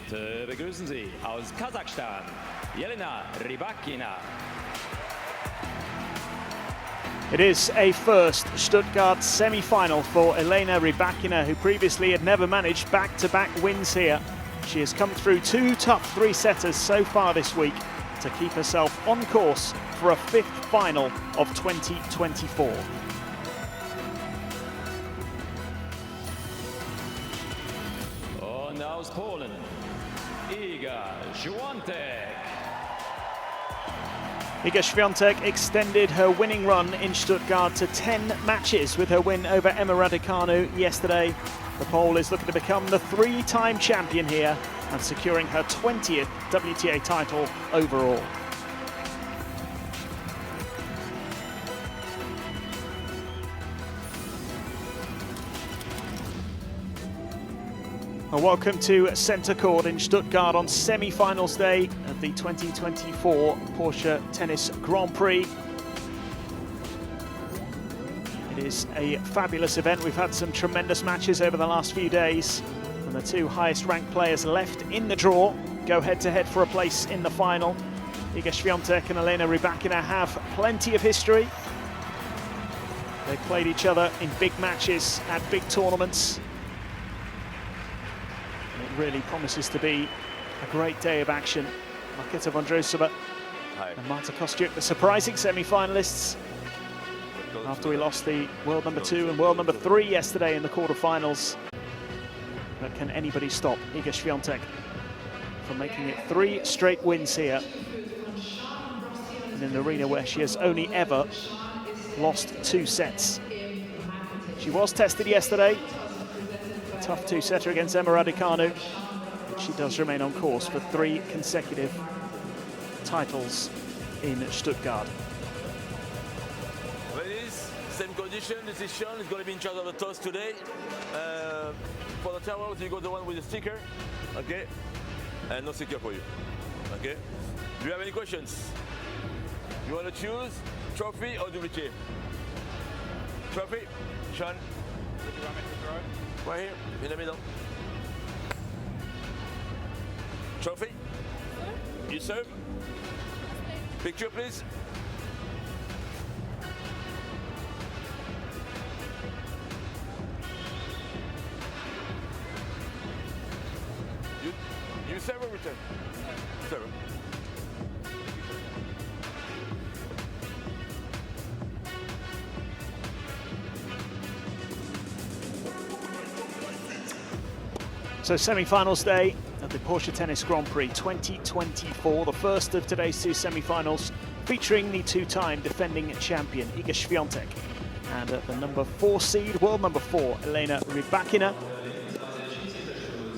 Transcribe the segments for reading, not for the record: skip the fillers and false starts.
Bitte begrüßen Sie aus Kasachstan, Elena Rybakina. It is a first Stuttgart semi-final for Elena Rybakina, who previously had never managed back-to-back wins here. She has come through two tough three-setters so far this week to keep herself on course for a fifth final of 2024. Und aus Polen, Iga Swiatek. Iga Swiatek extended her winning run in Stuttgart to 10 matches with her win over Elena Rybakina yesterday. The Pole is looking to become the three-time champion here and securing her 20th WTA title overall. Welcome to Centre Court in Stuttgart on semi-finals day of the 2024 Porsche Tennis Grand Prix. It is a fabulous event. We've had some tremendous matches over the last few days, and the two highest ranked players left in the draw go head-to-head for a place in the final. Iga Swiatek and Elena Rybakina have plenty of history. They've played each other in big matches at big tournaments. Really promises to be a great day of action. Marketa Vondrousova and Marta Kostyuk, the surprising semi-finalists, after we lost the world number 2 and world number 3 yesterday in the quarterfinals. But can anybody stop Iga Swiatek from making it 3 straight wins here in an arena where she has only ever lost 2 sets? She was tested yesterday. Tough two-setter against Elena Rybakina. She does remain on course for 3 consecutive titles in Stuttgart. Ladies, same condition, decision is going to be in charge of the toss today. For the towels, you got the one with the sticker, okay? And no sticker for you, okay? Do you have any questions? You want to choose trophy or WTA? Trophy, Sean? Right here, in the middle. Trophy? You serve? Picture, please. You serve or return? Serve. So semi-finals day of the Porsche Tennis Grand Prix 2024, the first of today's 2 semi-finals, featuring the 2-time defending champion Iga Swiatek and the number 4 seed, world number 4, Elena Rybakina.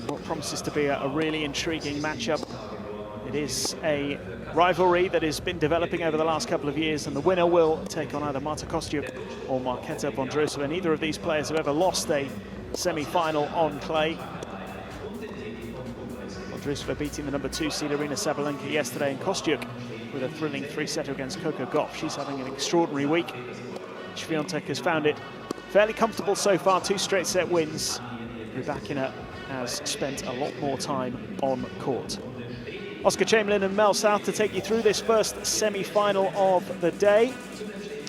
What promises to be a really intriguing matchup. It is a rivalry that has been developing over the last couple of years, and the winner will take on either Marta Kostyuk or Marketa Vondrousova. Neither of these players have ever lost a semi-final on clay. Vondrousova beating the number 2 seed Aryna Sabalenka yesterday, and Kostyuk with a thrilling 3-setter against Coco Gauff. She's having an extraordinary week. Swiatek has found it fairly comfortable so far, 2 straight set wins. Rybakina has spent a lot more time on court. Oscar Chamberlain and Mel South to take you through this first semi-final of the day.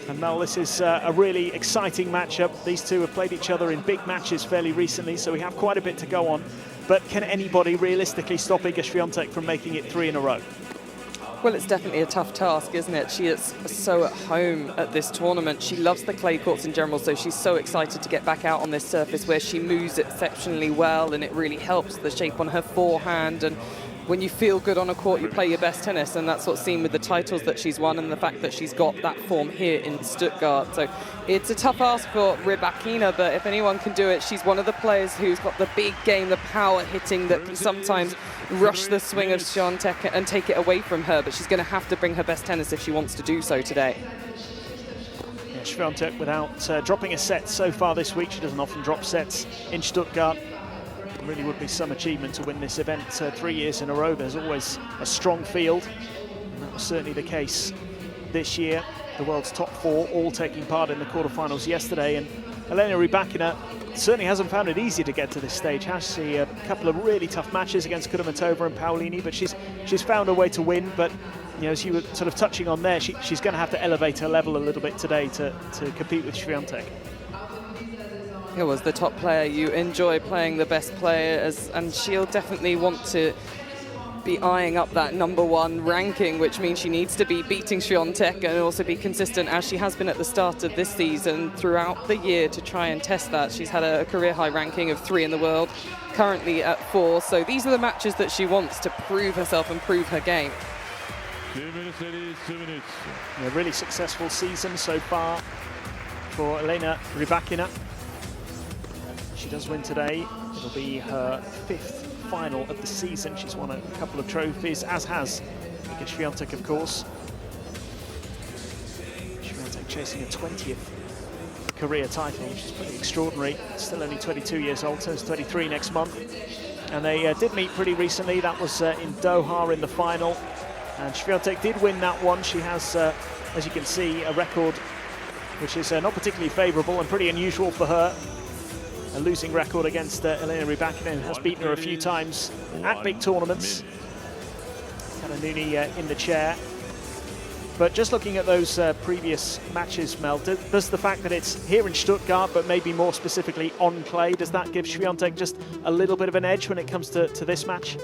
And Mel, this is a really exciting matchup. These two have played each other in big matches fairly recently, so we have quite a bit to go on. But can anybody realistically stop Iga Swiatek from making it 3 in a row? Well, it's definitely a tough task, isn't it? She is so at home at this tournament. She loves the clay courts in general, so she's so excited to get back out on this surface where she moves exceptionally well, and it really helps the shape on her forehand. And when you feel good on a court, you play your best tennis, and that's what's seen with the titles that she's won and the fact that she's got that form here in Stuttgart. So it's a tough ask for Rybakina, but if anyone can do it, she's one of the players who's got the big game, the power hitting that can sometimes rush the swing of Swiatek and take it away from her, but she's going to have to bring her best tennis if she wants to do so today. Yeah, Swiatek without dropping a set so far this week. She doesn't often drop sets in Stuttgart. It really would be some achievement to win this event 3 years in a row. There's always a strong field, and that was certainly the case this year. The world's top 4 all taking part in the quarterfinals yesterday, and Elena Rybakina certainly hasn't found it easy to get to this stage, has she? A couple of really tough matches against Kudermetova and Paolini, but she's found a way to win. But you know, as you were sort of touching on there, she's going to have to elevate her level a little bit today to compete with Swiatek. It was the top player. You enjoy playing the best player, and she'll definitely want to be eyeing up that #1 ranking, which means she needs to be beating Swiatek and also be consistent, as she has been at the start of this season throughout the year, to try and test that. She's had a career high ranking of 3 in the world, currently at 4. So these are the matches that she wants to prove herself and prove her game. 2 minutes, ladies, 2 minutes. A really successful season so far for Elena Rybakina. She does win today. It'll be her 5th final of the season. She's won a couple of trophies, as has Iga Swiatek, of course. Swiatek chasing a 20th career title, which is pretty extraordinary. Still only 22 years old, turns 23 next month. And they did meet pretty recently. That was in Doha in the final. And Swiatek did win that one. She has, as you can see, a record which is not particularly favourable and pretty unusual for her. A losing record against Elena Rybakina, who has beaten her a few times at big tournaments. Kananuni in the chair. But just looking at those previous matches, Mel, does the fact that it's here in Stuttgart, but maybe more specifically on clay, does that give Swiatek just a little bit of an edge when it comes to this match?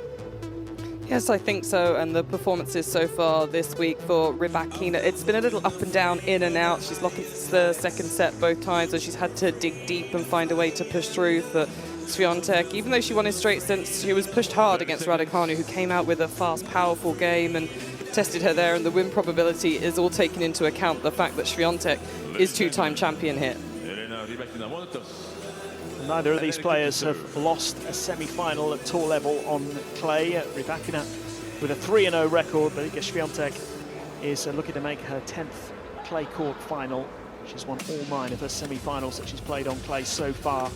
Yes, I think so, and the performances so far this week for Rybakina, it's been a little up and down, in and out. She's lost the second set both times, so she's had to dig deep and find a way to push through for Swiatek. Even though she won in straight sets, she was pushed hard against Raducanu, who came out with a fast, powerful game and tested her there, and the win probability is all taken into account the fact that Swiatek is 2-time champion here. Neither of these players have lost a semi-final at tour level on clay. Rybakina with a 3-0 record, but Iga Swiatek is looking to make her 10th clay court final. She's won all 9 of her semi-finals that she's played on clay so far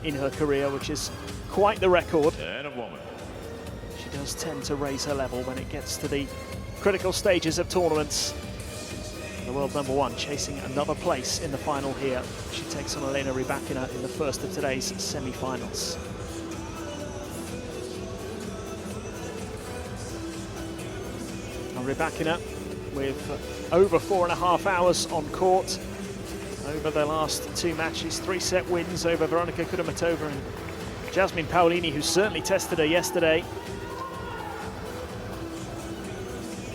in her career, which is quite the record. She does tend to raise her level when it gets to the critical stages of tournaments. The world #1 chasing another place in the final here. She takes on Elena Rybakina in the first of today's semi-finals. Rybakina with over 4.5 hours on court over their last 2 matches. 3-set wins over Veronika Kudermetova and Jasmine Paolini, who certainly tested her yesterday.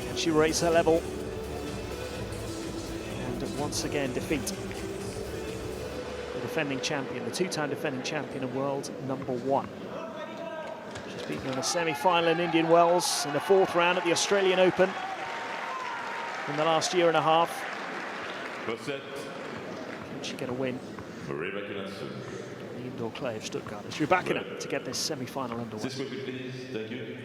Can she raise her level? Once again defeat the defending champion, the 2-time defending champion and world #1. She's beaten in a semi-final in Indian Wells in the 4th round at the Australian Open in the last year and a half. Can she get a win? The indoor clay of Stuttgart. It's Rybakina to get this semi-final underway. Thank you.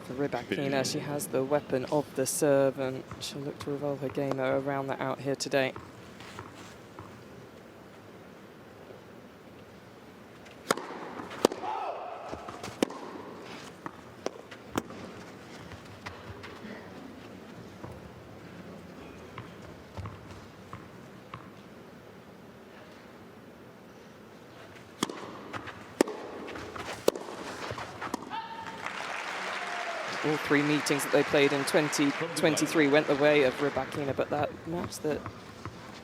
For Rybakina, she has the weapon of the serve, and she'll look to revolve her game around that out here today. All 3 meetings that they played in 2023 went the way of Rybakina, but that match that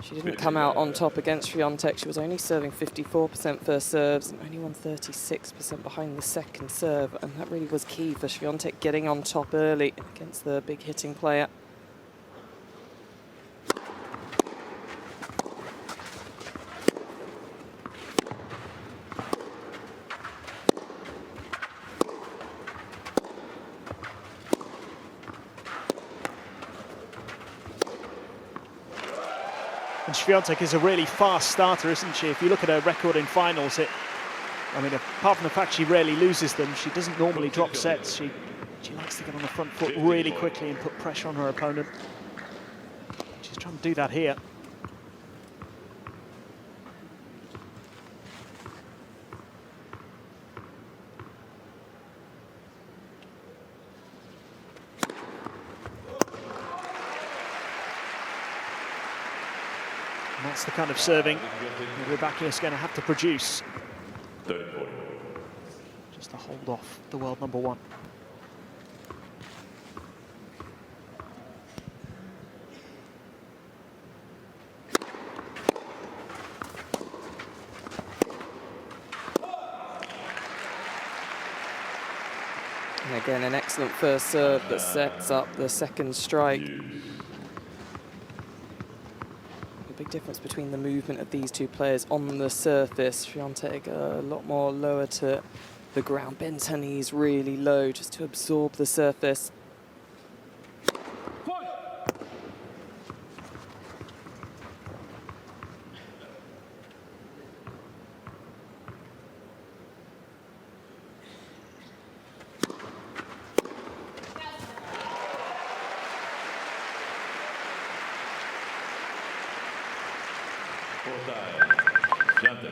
she didn't come out on top against Swiatek, she was only serving 54% first serves and only won 36% behind the second serve, and that really was key for Swiatek getting on top early against the big hitting player. And Swiatek is a really fast starter, isn't she? If you look at her record in finals, I mean, apart from the fact she rarely loses them, she doesn't normally drop sets. She likes to get on the front foot really quickly and put pressure on her opponent. She's trying to do that here. And that's the kind of serving Rybakina is going to have to produce just to hold off the world number one. And again, an excellent first serve that sets up the second strike. Big difference between the movement of these two players on the surface. Swiatek a lot more lower to the ground, bends her knees really low just to absorb the surface. Swiatek.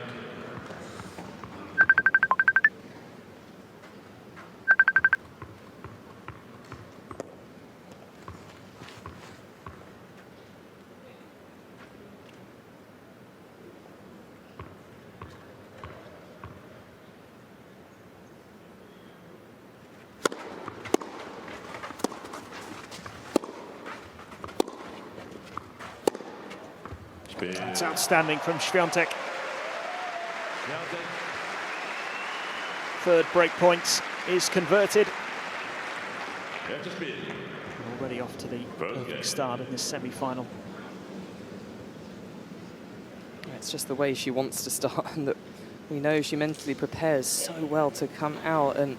It's outstanding from Swiatek. Third break points is converted. Already off to the perfect start in this semi-final. It's just the way she wants to start, and that we know she mentally prepares so well to come out and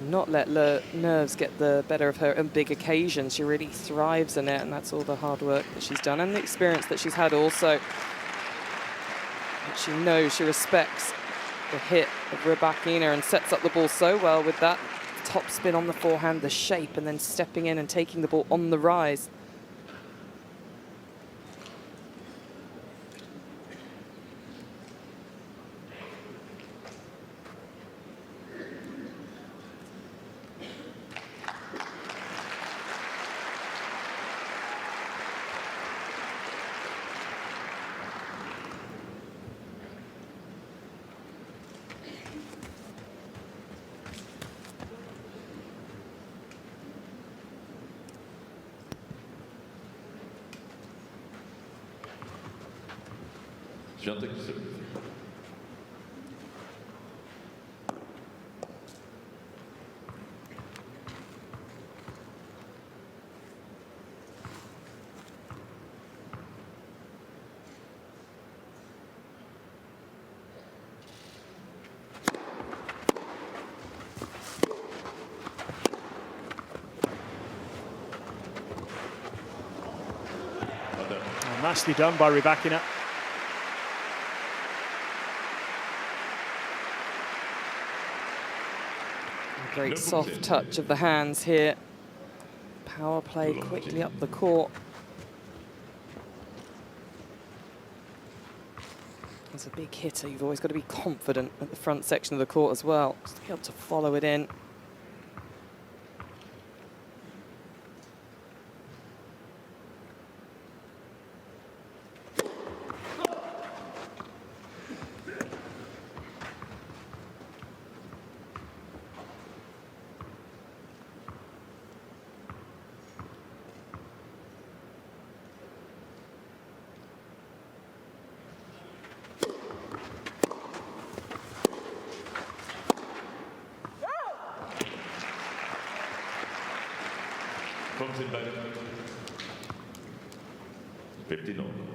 not let nerves get the better of her on big occasions. She really thrives in it, and that's all the hard work that she's done and the experience that she's had also. But she knows, she respects the hit of Rybakina and sets up the ball so well with that top spin on the forehand, the shape, and then stepping in and taking the ball on the rise. Swiatek. Nicely done by Rybakina. Great soft touch of the hands here. Power play quickly up the court. As a big hitter, you've always got to be confident at the front section of the court as well, just to be able to follow it in. Comes in back. 15 on.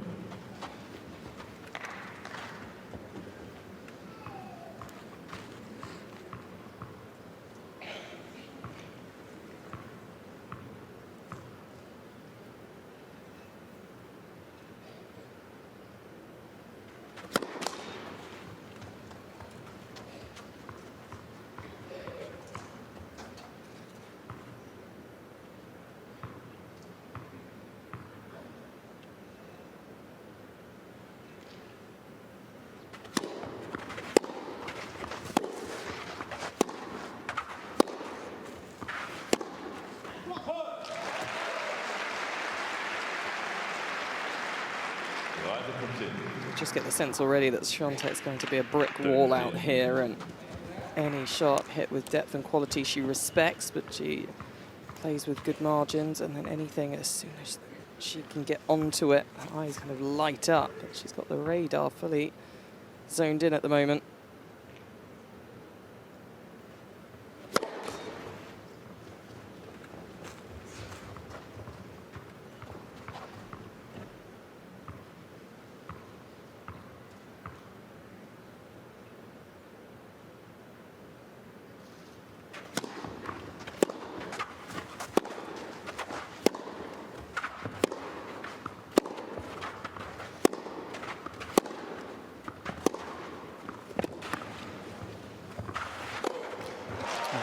just get the sense already that Swiatek's going to be a brick wall out here, and any shot hit with depth and quality she respects, but she plays with good margins, and then anything as soon as she can get onto it, her eyes kind of light up, but she's got the radar fully zoned in at the moment.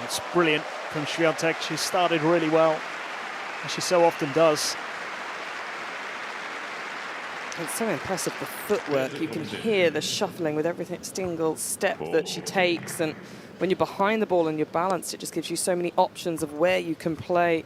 It's brilliant from Swiatek. She started really well, as she so often does. It's so impressive, the footwork. You can hear the shuffling with every single step that she takes, and when you're behind the ball and you're balanced, it just gives you so many options of where you can play.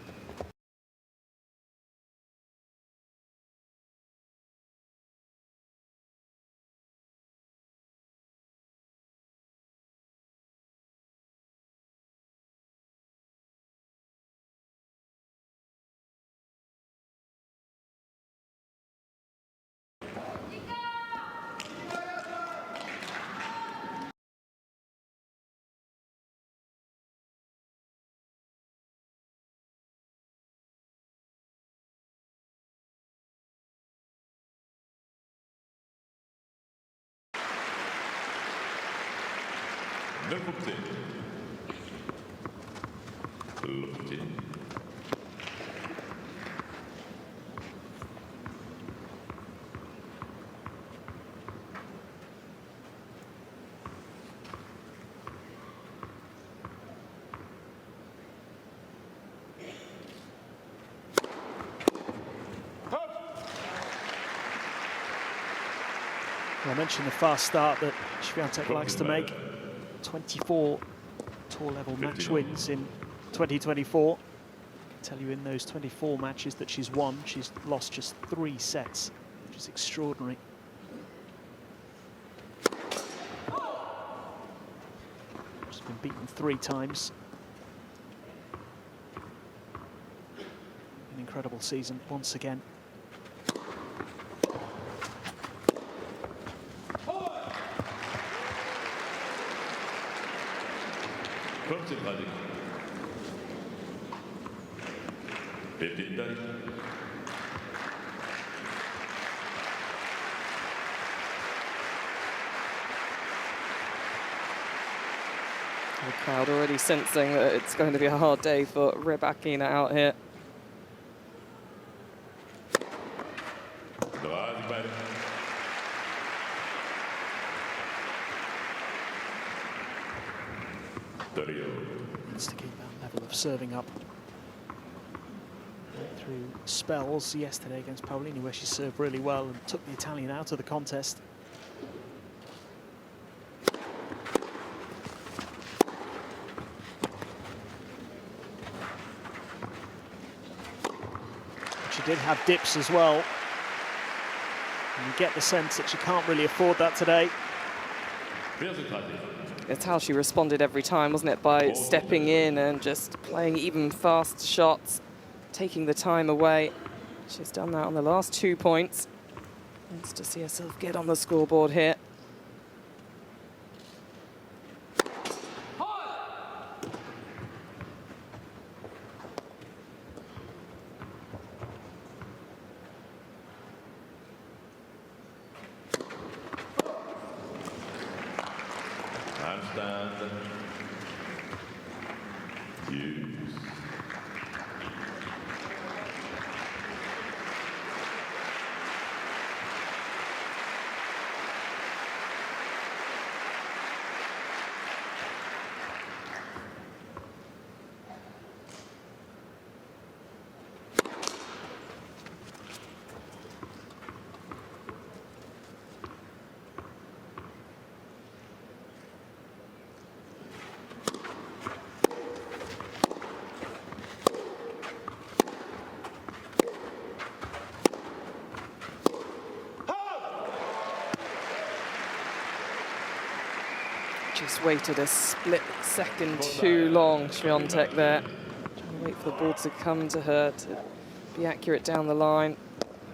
I mentioned the fast start that Swiatek likes to make. 24 tour level match wins in 2024. I can tell you in those 24 matches that she's won, she's lost just 3 sets, which is extraordinary. She's been beaten 3 times. An incredible season once again. The crowd already sensing that it's going to be a hard day for Rybakina out here. Needs to keep that level of serving up. Went through spells yesterday against Paolini where she served really well and took the Italian out of the contest. She did have dips as well. And you get the sense that she can't really afford that today. It's how she responded every time, wasn't it? By stepping in and just playing even fast shots, taking the time away. She's done that on the last 2 points. Wants to see herself get on the scoreboard here. Just waited a split second too long, Swiatek there. Trying to wait for the ball to come to her to be accurate down the line.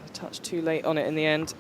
A touch too late on it in the end.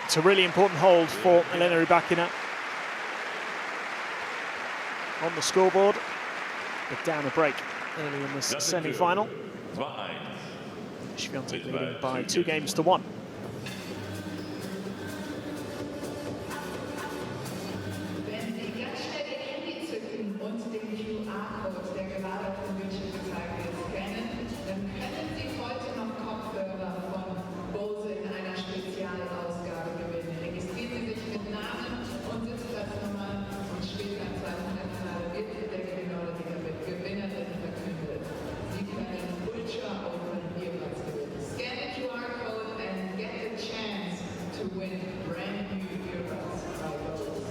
It's a really important hold for Elena Rybakina on the scoreboard, but down a break early in this semi-final. Swiatek leading by 2 games to 1. Wenn Sie ganz schnell Ihr Handy zücken und den QR-Code, der gerade auf dem Bildschirm gezeigt wird, scannen, dann können Sie heute noch Kopfhörer von Bose in einer Spezialausgabe gewinnen. Registrieren Sie sich mit Namen und Sitzplatznummer und später am 200 Tage wird der Gewinner oder die Gewinnerin verkündet. Sie können Ultra Open Earbuds gewinnen. Scan the QR-Code and get the chance to win brand new earbuds by Bose.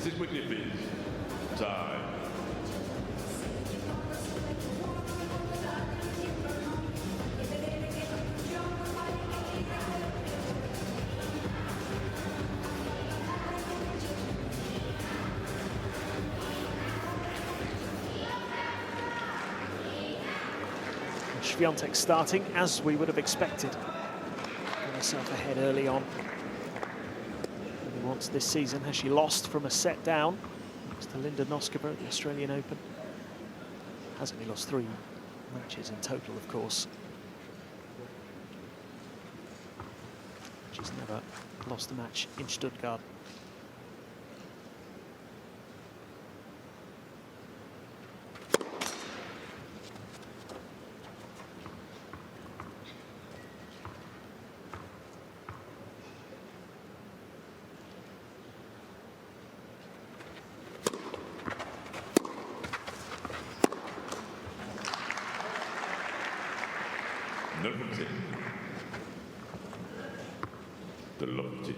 Sit quickly, please. Time. Swiatek starting as we would have expected. Got herself ahead early on. Once this season has she lost from a set down. It's to Linda Noskova at the Australian Open. Has only lost 3 matches in total, of course. She's never lost a match in Stuttgart. The lofty.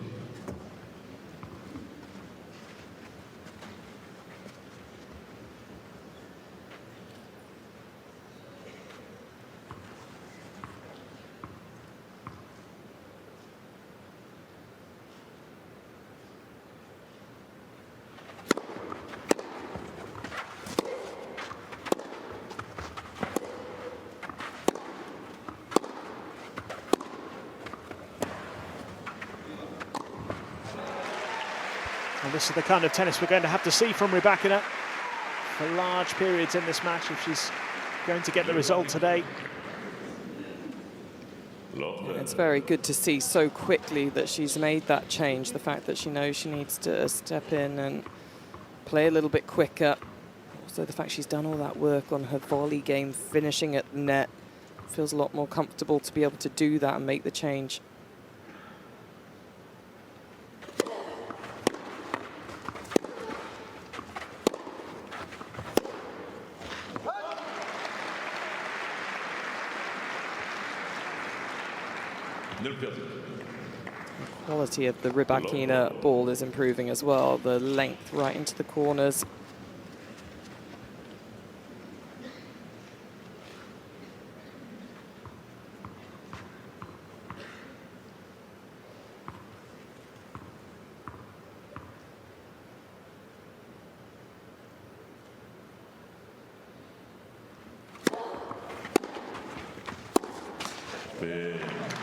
And this is the kind of tennis we're going to have to see from Rybakina for large periods in this match if she's going to get the result today. It's very good to see so quickly that she's made that change. The fact that she knows she needs to step in and play a little bit quicker. Also the fact she's done all that work on her volley game, finishing at the net. Feels a lot more comfortable to be able to do that and make the change. The quality of the Rybakina ball is improving as well. The length right into the corners.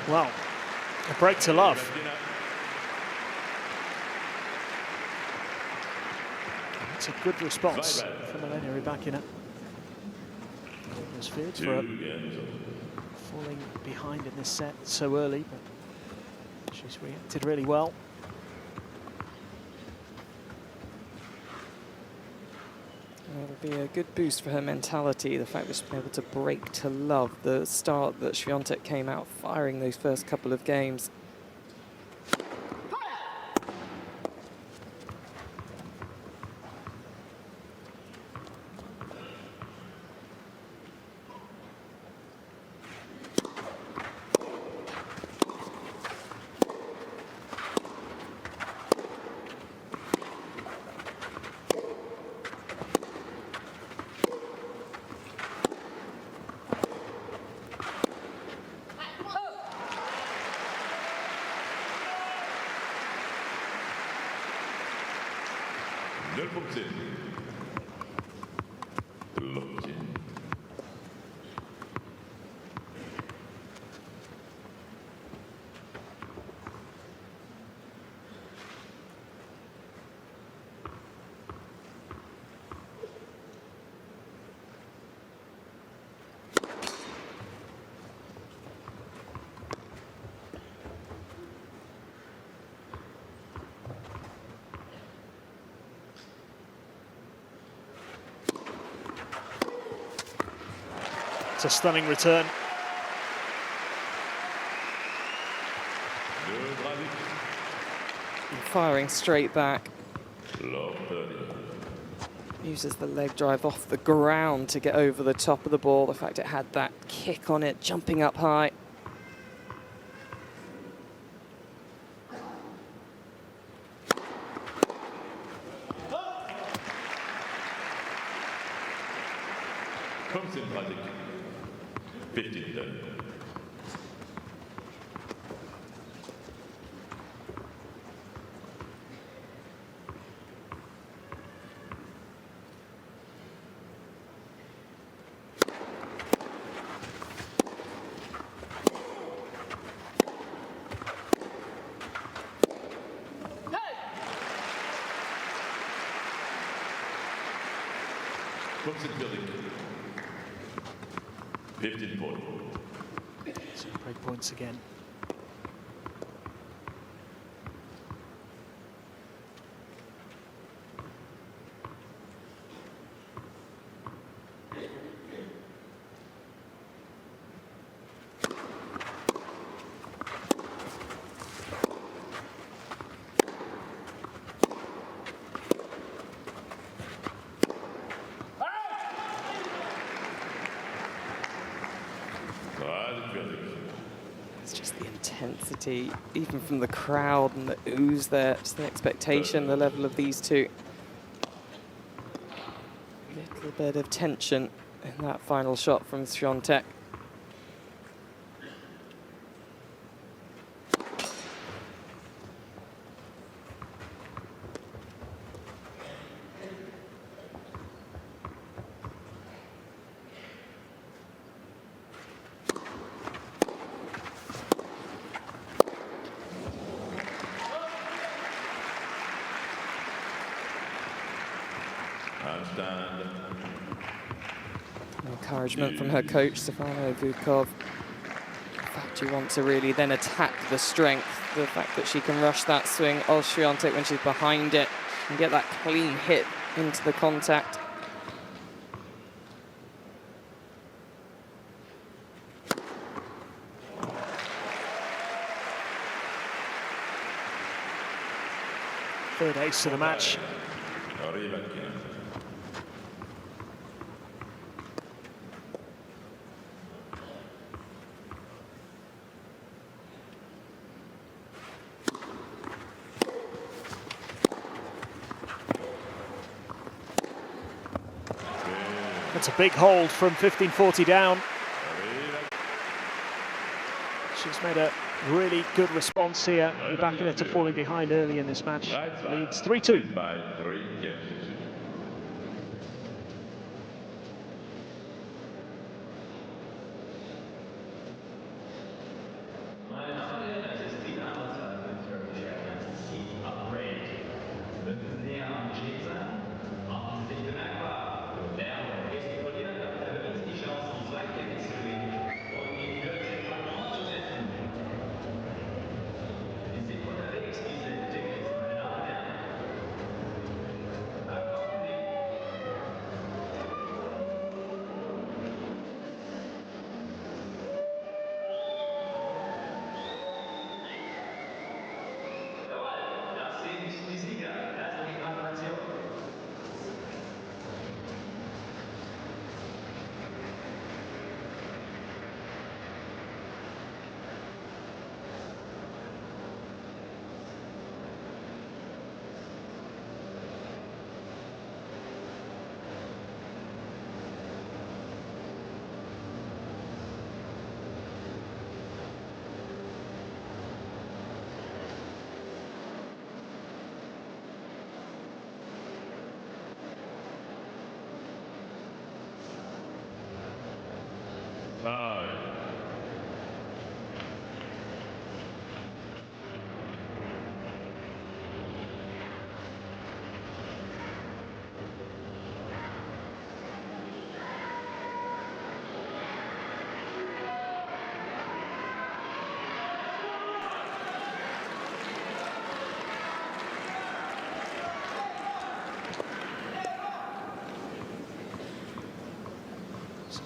Well, a break to love. It's a good response from Elena Rybakina. Was feared for falling behind in this set so early, but she's reacted really well. It'll be a good boost for her mentality, the fact that she's been able to break to love the start that Swiatek came out firing those first couple of games. It's a stunning return. Firing straight back. Uses the leg drive off the ground to get over the top of the ball. The fact it had that kick on it, jumping up high. So break points again. It's just the intensity, even from the crowd and the ooze there, just the expectation, the level of these two. Little bit of tension in that final shot from Swiatek. Encouragement from her coach, Stefano Vukov. The fact you want to really then attack the strength, the fact that she can rush that swing of Swiatek when she's behind it and get that clean hit into the contact. Third ace of the match. That's a big hold from 1540 down. She's made a really good response here. Rybakina to falling behind early in this match. Leads 3-2.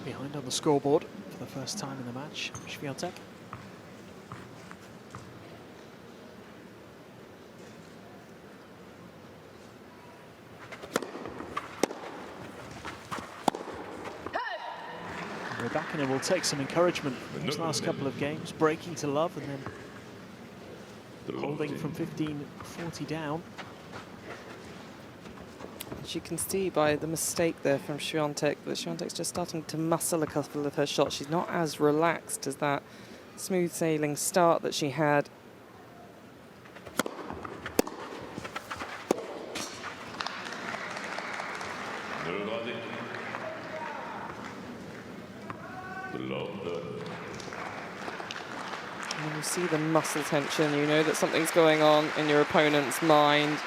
Behind on the scoreboard for the first time in the match, Swiatek. Rybakina will take some encouragement from these last couple of games, breaking to love and then holding from 15-40 down. As you can see by the mistake there from Swiatek, that Swiatek's just starting to muscle a couple of her shots. She's not as relaxed as that smooth sailing start that she had. When you see the muscle tension, you know that something's going on in your opponent's mind. You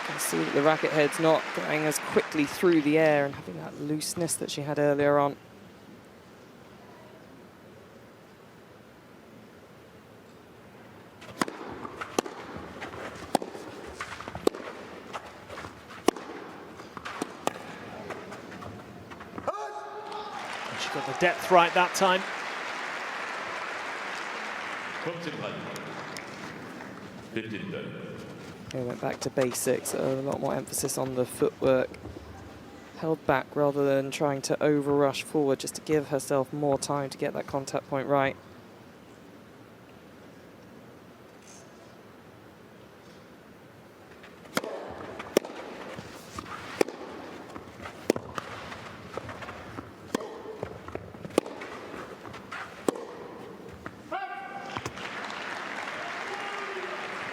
can see that the racket head's not going as quickly through the air and having that looseness that she had earlier on. She got the depth right that time. They went back to basics, a lot more emphasis on the footwork. Held back rather than trying to over-rush forward just to give herself more time to get that contact point right.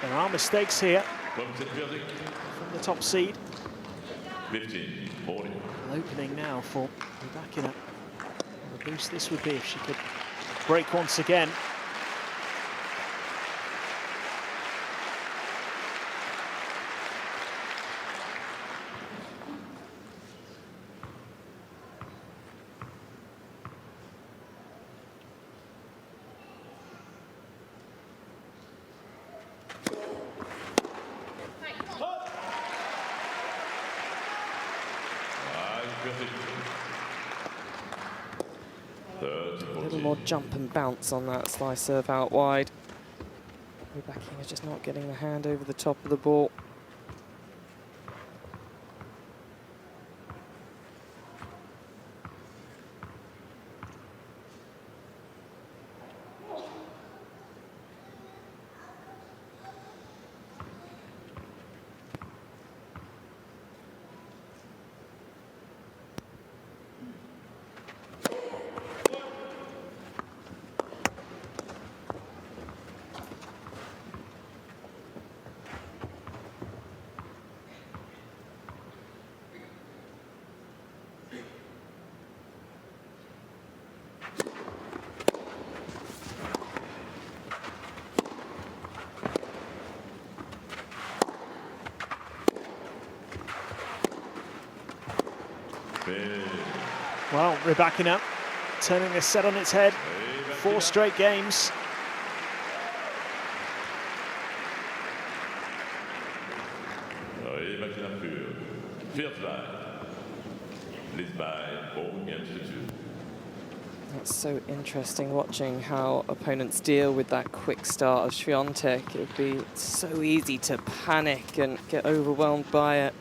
There are mistakes here from the top seed. 15-40. Opening now for Rybakina. What a boost this would be if she could break once again. A little more jump and bounce on that slice serve out wide. Rybakina just not getting the hand over the top of the ball. Well, Rybakina turning this set on its head. 4 straight games. That's so interesting watching how opponents deal with that quick start of Swiatek. It would be so easy to panic and get overwhelmed by it.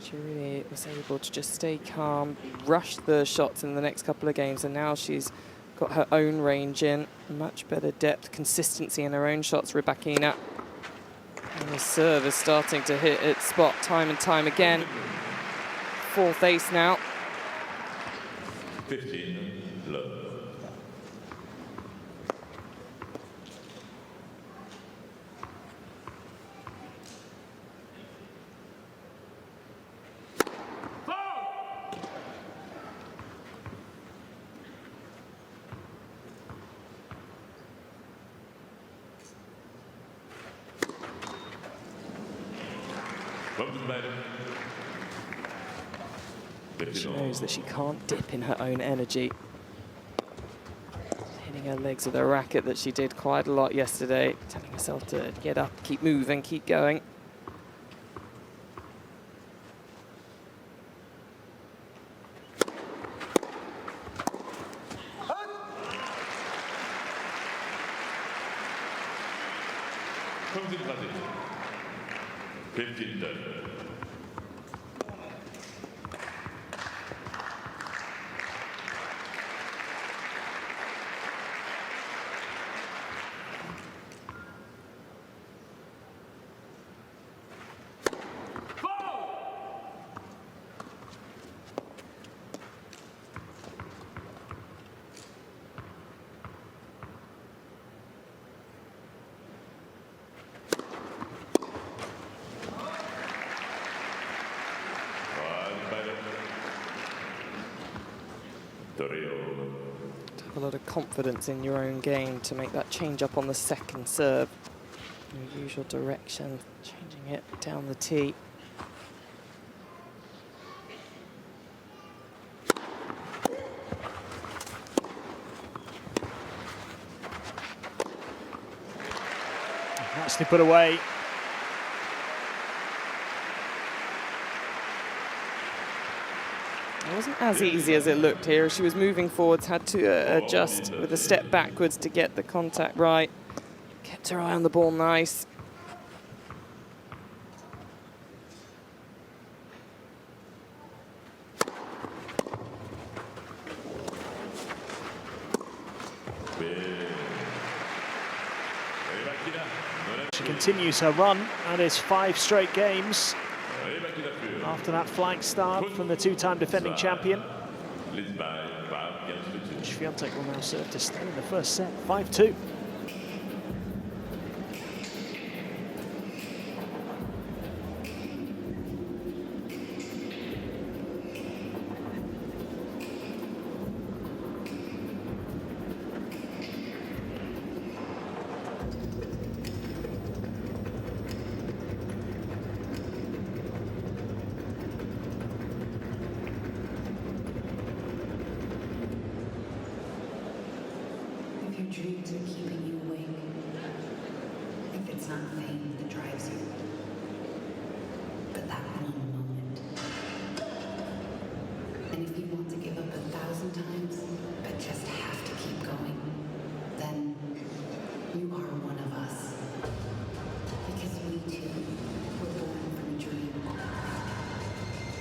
She really was able to just stay calm, rush the shots in the next couple of games, and now she's got her own range in, much better depth, consistency in her own shots, Rybakina. And the serve is starting to hit its spot time and time again. 4th ace now. 15 love. She knows that she can't dip in her own energy. Hitting her legs with a racket that she did quite a lot yesterday, telling herself to get up, keep moving, keep going. 15. Have a lot of confidence in your own game to make that change up on the second serve. Your usual direction, changing it down the tee. Nicely put away. It wasn't as easy as it looked here. She was moving forwards, had to adjust with a step backwards to get the contact right. Kept her eye on the ball nice. She continues her run, and it's 5 straight games after that flying start from the two-time defending champion. Swiatek will now serve to stay in the first set, 5-2. Dreams are keeping you awake. If it's not fame that drives you, but that one moment. And if you want to give up 1,000 times, but just have to keep going, then you are one of us. Because we too were born from a dream.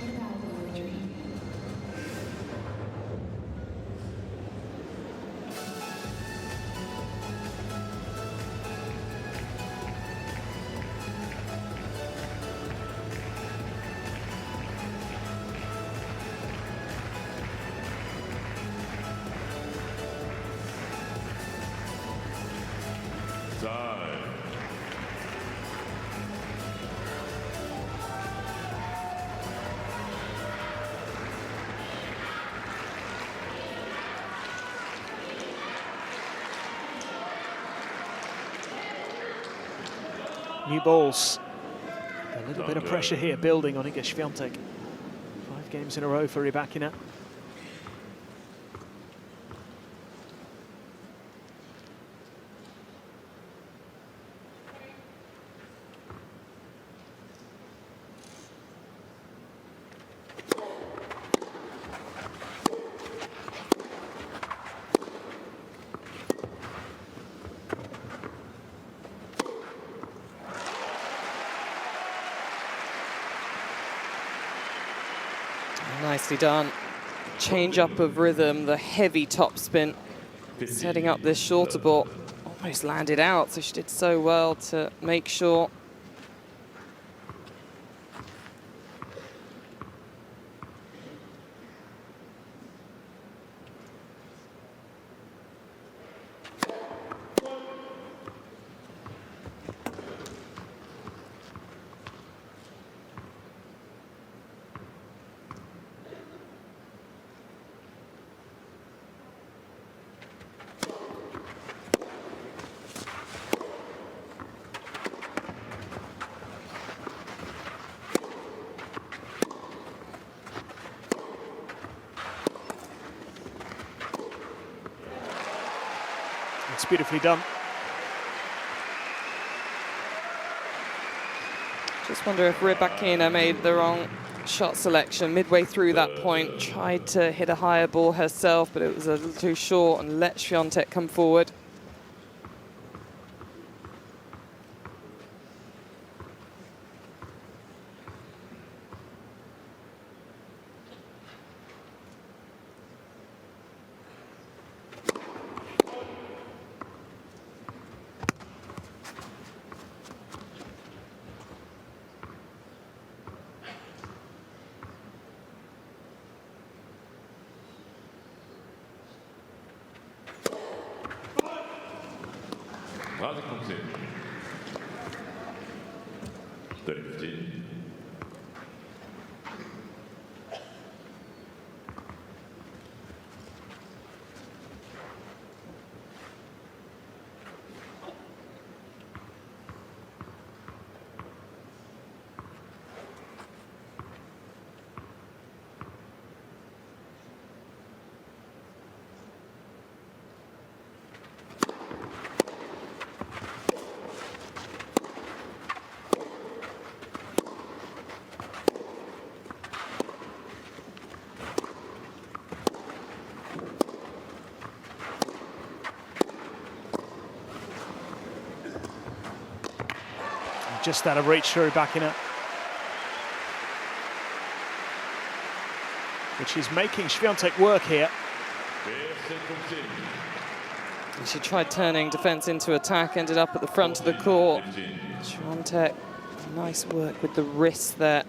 What about your dream? New balls. A little bit of pressure here building on Iga Swiatek. 5 games in a row for Rybakina. Nicely done. Change up of rhythm, the heavy topspin, setting up this shorter ball. Almost landed out, so she did so well to make sure. It's beautifully done. Just wonder if Rybakina made the wrong shot selection midway through that point. Tried to hit a higher ball herself, but it was a little too short and let Swiatek come forward. 20 punkty. 30-15. Just out of reach for Rybakina, which is making Swiatek work here. She tried turning defense into attack, ended up at the front of the court. Swiatek, nice work with the wrist there.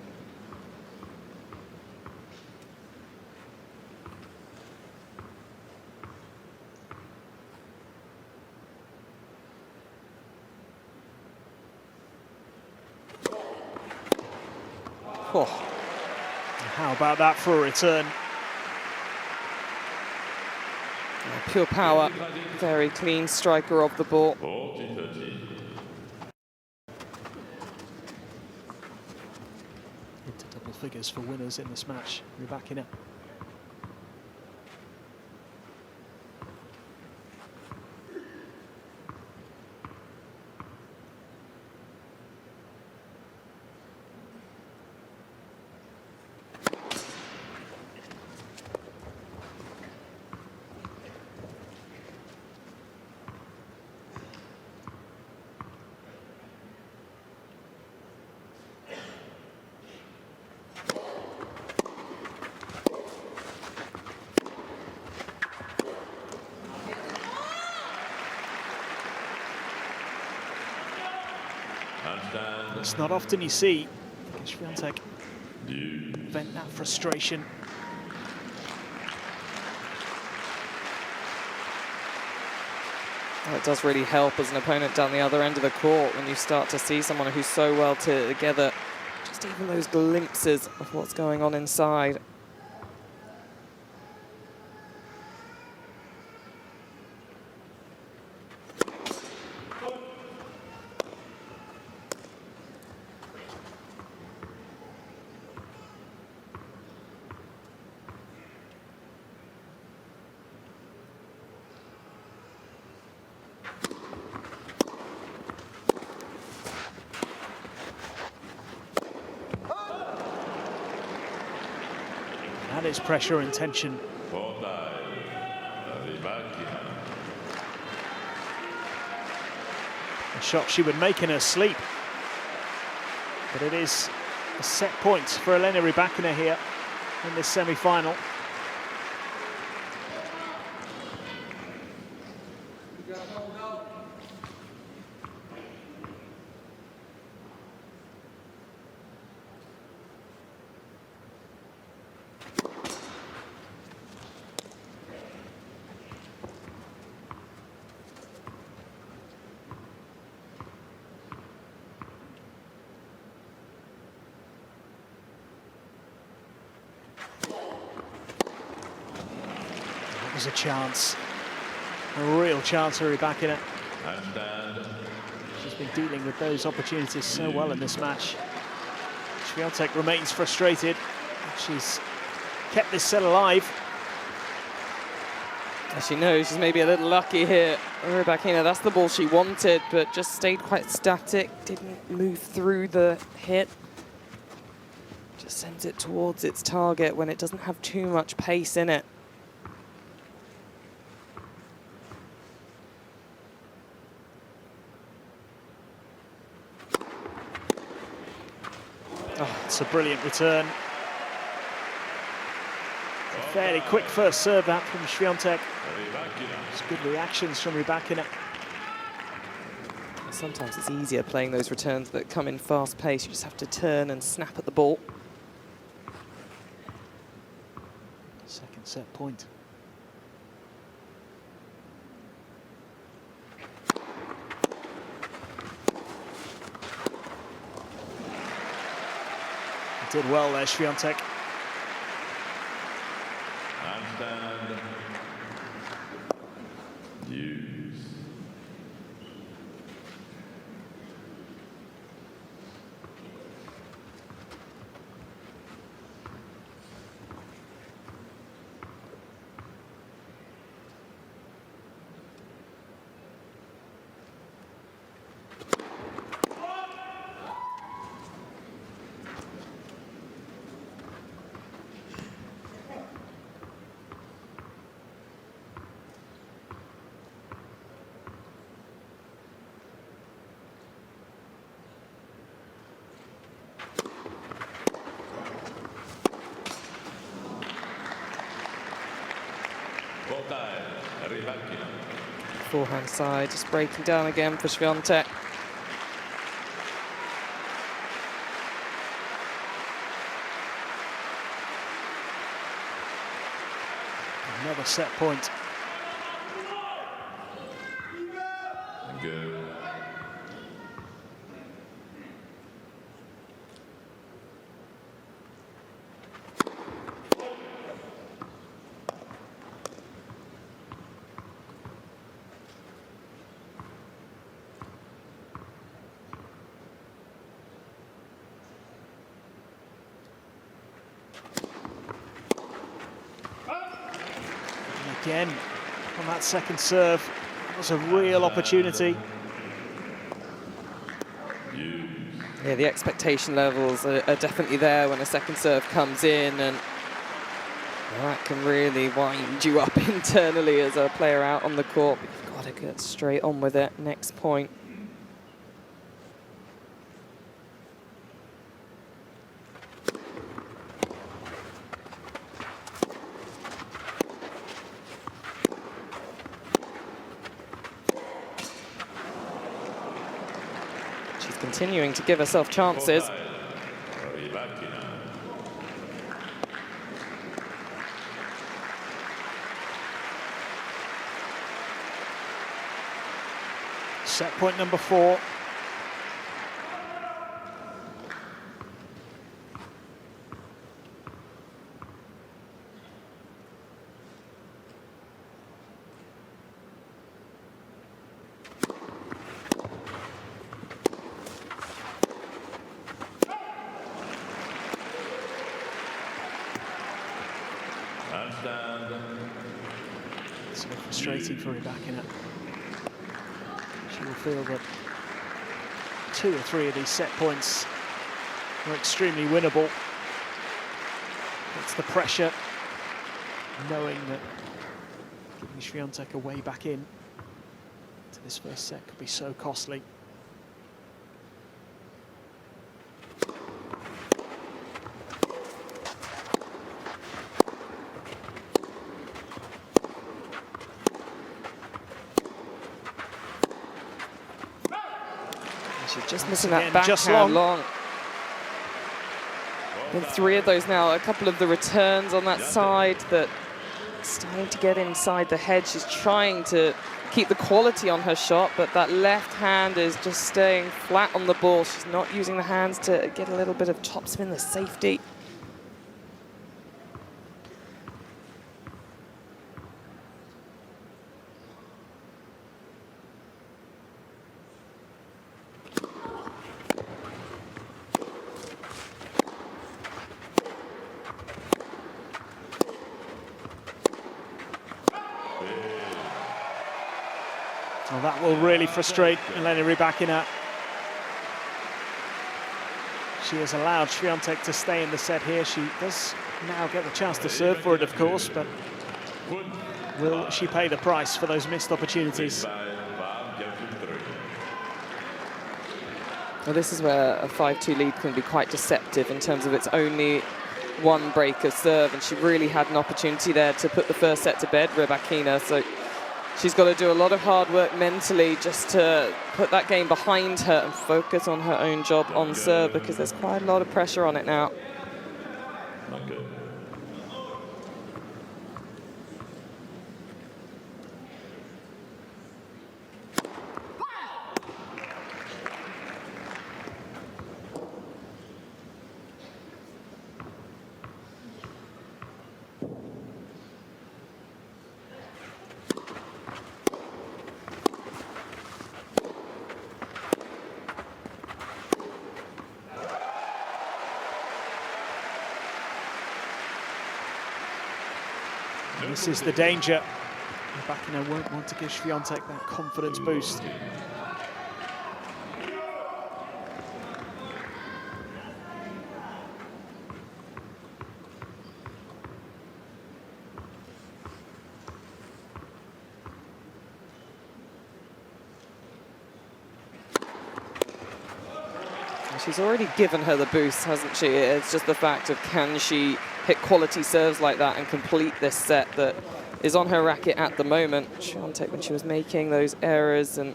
Oh. How about that for a return? Pure power, very clean striker of the ball. 40-30. Into double figures for winners in this match. Rybakina. It's not often you see Swiatek vent that frustration. Well, it does really help as an opponent down the other end of the court when you start to see someone who's so well together. Just even those glimpses of what's going on inside. That is pressure and tension. A shot she would make in her sleep. But it is a set point for Elena Rybakina here in this semi-final. A chance, a real chance for Rybakina. She's been dealing with those opportunities so well in this match. Swiatek remains frustrated. She's kept this set alive. As she knows, she's maybe a little lucky here. Rybakina, that's the ball she wanted, but just stayed quite static, didn't move through the hit. Just sends it towards its target when it doesn't have too much pace in it. Oh, it's a brilliant return. A fairly quick first serve that from Swiatek. It's good reactions from Rybakina. Sometimes it's easier playing those returns that come in fast pace. You just have to turn and snap at the ball. Second set point. Did well there, Swiatek. Handstand. Use. Rybakina. Forehand side, just breaking down again for Swiatek. Another set point. Good. Again, on that second serve, that was a real opportunity. Yeah, the expectation levels are definitely there when a second serve comes in, and that can really wind you up internally as a player out on the court. But you've got to get straight on with it. Next point. Continuing to give herself chances. Set point number 4. So frustrating for Rybakina. She will feel that 2 or 3 of these set points are extremely winnable. It's the pressure, knowing that giving Swiatek a way back in to this first set could be so costly. She's just missing that backhand long. Been 3 of those now. A couple of the returns on that side that starting to get inside the head. She's trying to keep the quality on her shot, but that left hand is just staying flat on the ball. She's not using the hands to get a little bit of topspin, the safety. Well, that will really frustrate Elena Rybakina. She has allowed Swiatek to stay in the set here. She does now get the chance to serve for it, of course, but will she pay the price for those missed opportunities? Well, this is where a 5-2 lead can be quite deceptive in terms of it's only one break of serve, and she really had an opportunity there to put the first set to bed, Rybakina. So she's got to do a lot of hard work mentally just to put that game behind her and focus on her own job on serve, because there's quite a lot of pressure on it now. Okay. And this is the danger. Rybakina won't want to give Swiatek that confidence boost. She's already given her the boost, hasn't she? It's just the fact of can she hit quality serves like that and complete this set that is on her racket at the moment. Swiatek, when she was making those errors and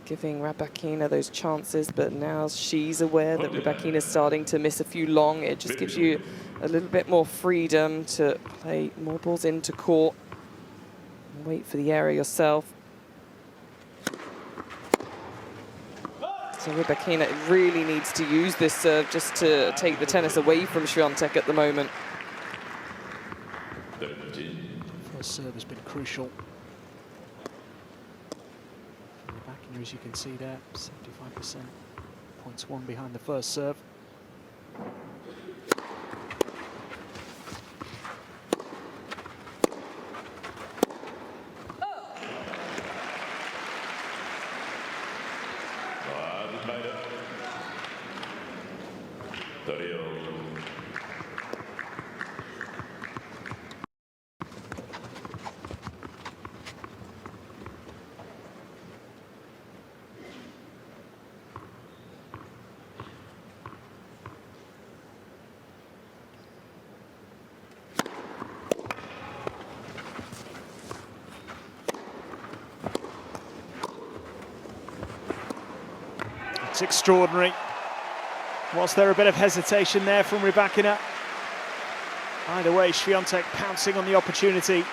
giving Rybakina those chances, but now she's aware that Rybakina's starting to miss a few long. It just gives you a little bit more freedom to play more balls into court and wait for the error yourself. So Rybakina really needs to use this serve just to take the tennis away from Swiatek at the moment. First serve has been crucial. Rybakina, as you can see there, 75%. Points one behind the first serve. It's extraordinary. Was there a bit of hesitation there from Rybakina? Either way, Swiatek pouncing on the opportunity.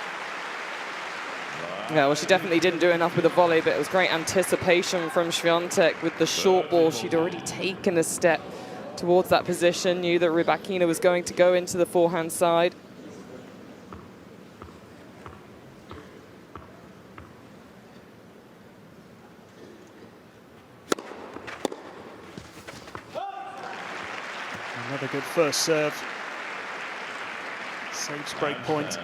Yeah, well, she definitely didn't do enough with the volley, but it was great anticipation from Swiatek with the short ball. She'd already taken a step towards that position, knew that Rybakina was going to go into the forehand side. Another good first serve. Saves break point.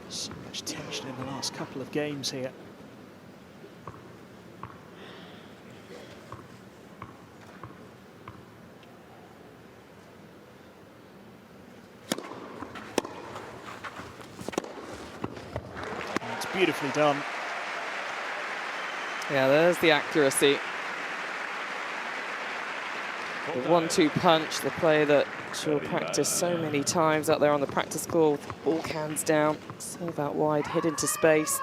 So much tension in the last couple of games here. And it's beautifully done. Yeah, there's the accuracy. The 1-2 punch, the play that she'll practice so many times out there on the practice court, with all hands down, serve out wide, hit into space.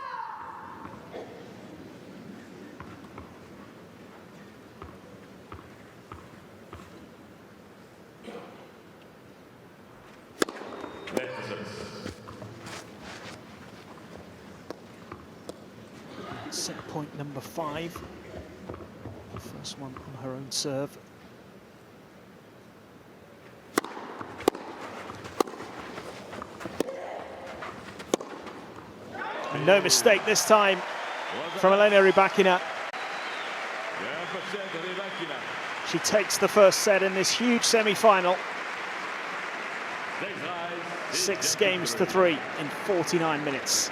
Set point number 5. First one on her own serve. And no mistake this time from Elena Rybakina. She takes the first set in this huge semi-final. 6-3 in 49 minutes.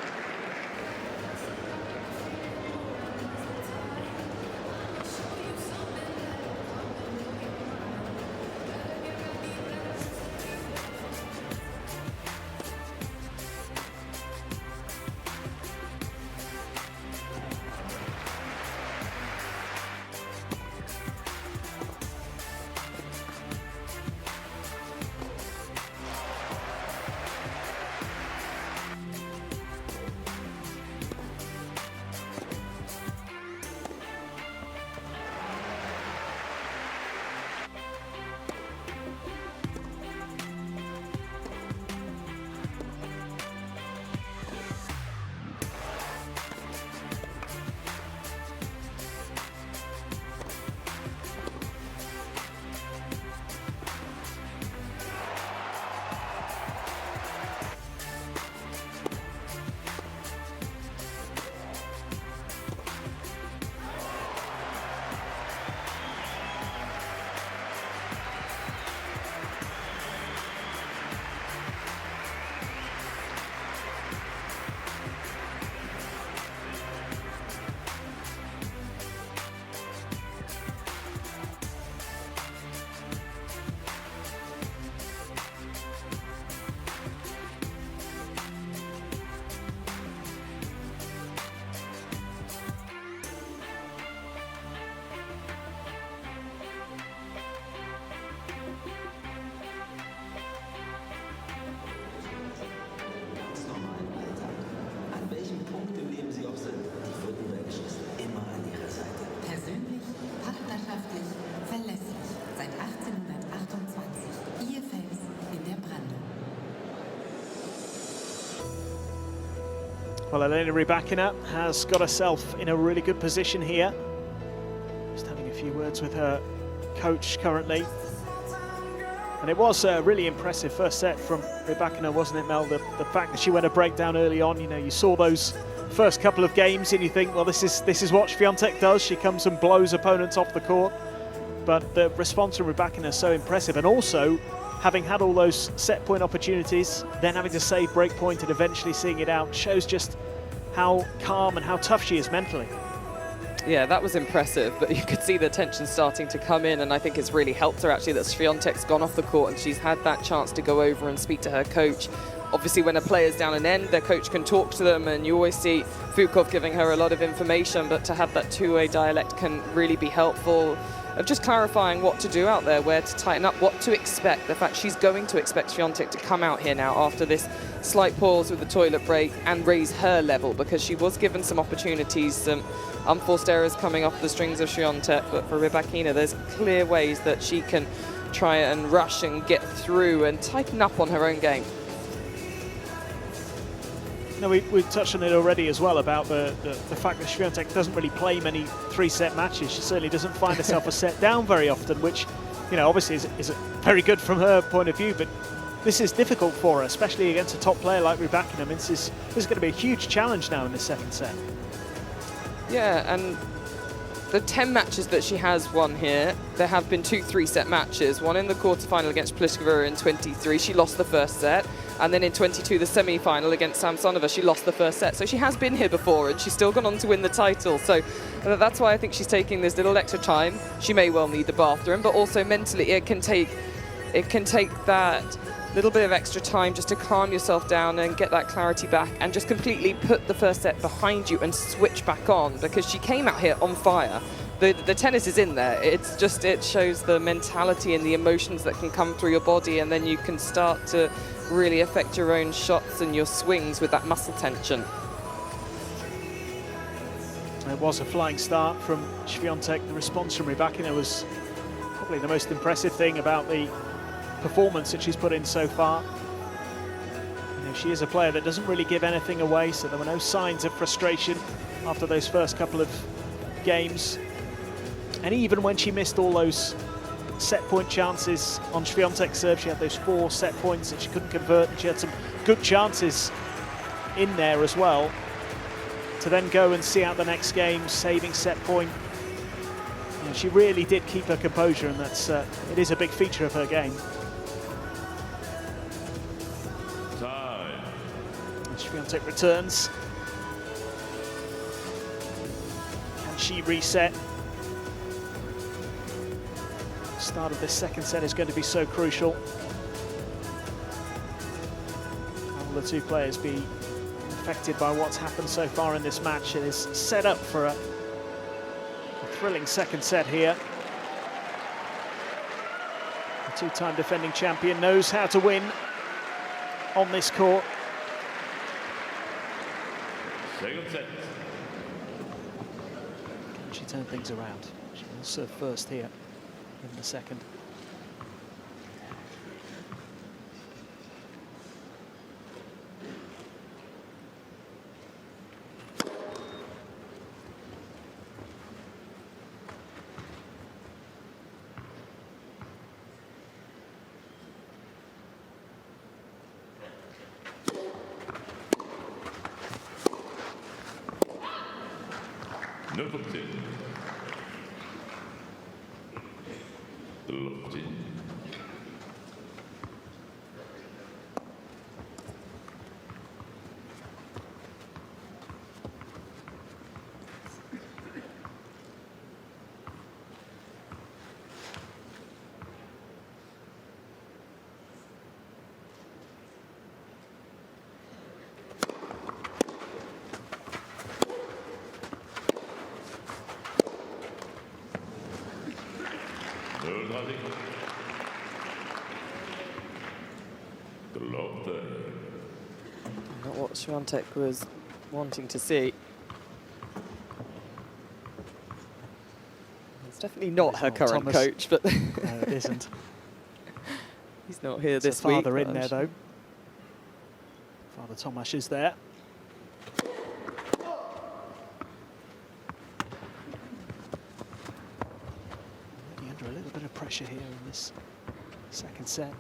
Well, Elena Rybakina has got herself in a really good position here. Just having a few words with her coach currently. And it was a really impressive first set from Rybakina, wasn't it, Mel? The fact that she went a breakdown early on, you know, you saw those first couple of games and you think, well, this is what Swiatek does. She comes and blows opponents off the court. But the response from Rybakina is so impressive. And also, having had all those set point opportunities, then having to save break point and eventually seeing it out, shows just how calm and how tough she is mentally. Yeah, that was impressive, but you could see the tension starting to come in, and I think it's really helped her actually that Swiatek's gone off the court and she's had that chance to go over and speak to her coach. Obviously, when a player's down an end, their coach can talk to them, and you always see Fukov giving her a lot of information, but to have that two-way dialect can really be helpful of just clarifying what to do out there, where to tighten up, what to expect. The fact she's going to expect Swiatek to come out here now after this slight pause with the toilet break and raise her level, because she was given some opportunities, some unforced errors coming off the strings of Swiatek, but for Rybakina, there's clear ways that she can try and rush and get through and tighten up on her own game. No, we touched on it already as well about the fact that Swiatek doesn't really play many three-set matches. She certainly doesn't find herself a set down very often, which, you know, obviously is very good from her point of view, but this is difficult for her, especially against a top player like Rybakina. I mean, this is going to be a huge challenge now in the second set. Yeah, and the 10 matches that she has won here, there have been 2 3-set matches. One in the quarterfinal against Pliskova in 23, she lost the first set. And then in 22, the semi-final against Samsonova, she lost the first set. So she has been here before, and she's still gone on to win the title. So that's why I think she's taking this little extra time. She may well need the bathroom, but also mentally it can take that little bit of extra time just to calm yourself down and get that clarity back and just completely put the first set behind you and switch back on, because she came out here on fire. The tennis is in there. It's just, it shows the mentality and the emotions that can come through your body, and then you can start to really affect your own shots and your swings with that muscle tension. It was a flying start from Swiatek. The response from Rybakina was probably the most impressive thing about the performance that she's put in so far. You know, she is a player that doesn't really give anything away, so there were no signs of frustration after those first couple of games. And even when she missed all those set point chances on Swiatek's serve, she had those 4 set points that she couldn't convert, and she had some good chances in there as well to then go and see out the next game, saving set point. You know, she really did keep her composure, and that's it is a big feature of her game. Time. And Swiatek returns. Can she reset? Start of this second set is going to be so crucial. How will the two players be affected by what's happened so far in this match? It is set up for a thrilling second set here. The two-time defending champion knows how to win on this court. Second set. Can she turn things around? She will serve first here in the second. No punkty. Lofty. Not what Swiatek was wanting to see. It's definitely not her current Thomas. coach, but No, it isn't. he's not here It's this a father week. in there, though. Father Tomasz is there. little bit of pressure here in this second set. Down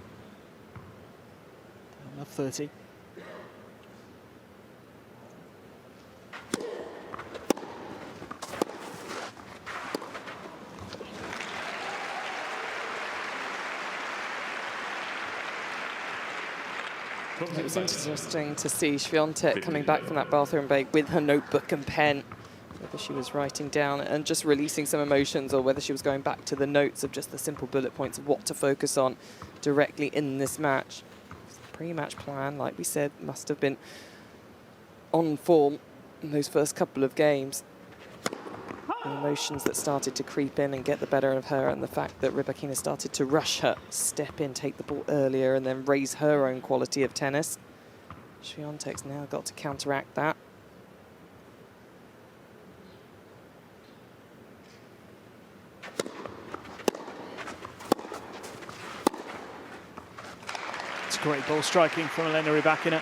love 30. It was interesting to see Swiatek coming back from that bathroom break with her notebook and pen, whether she was writing down and just releasing some emotions or whether she was going back to the notes of just the simple bullet points of what to focus on directly in this match. The pre-match plan, like we said, must have been on form in those first couple of games. The emotions that started to creep in and get the better of her, and the fact that Rybakina started to rush her, step in, take the ball earlier, and then raise her own quality of tennis. Swiatek's now got to counteract that. It's great ball striking from Elena Rybakina.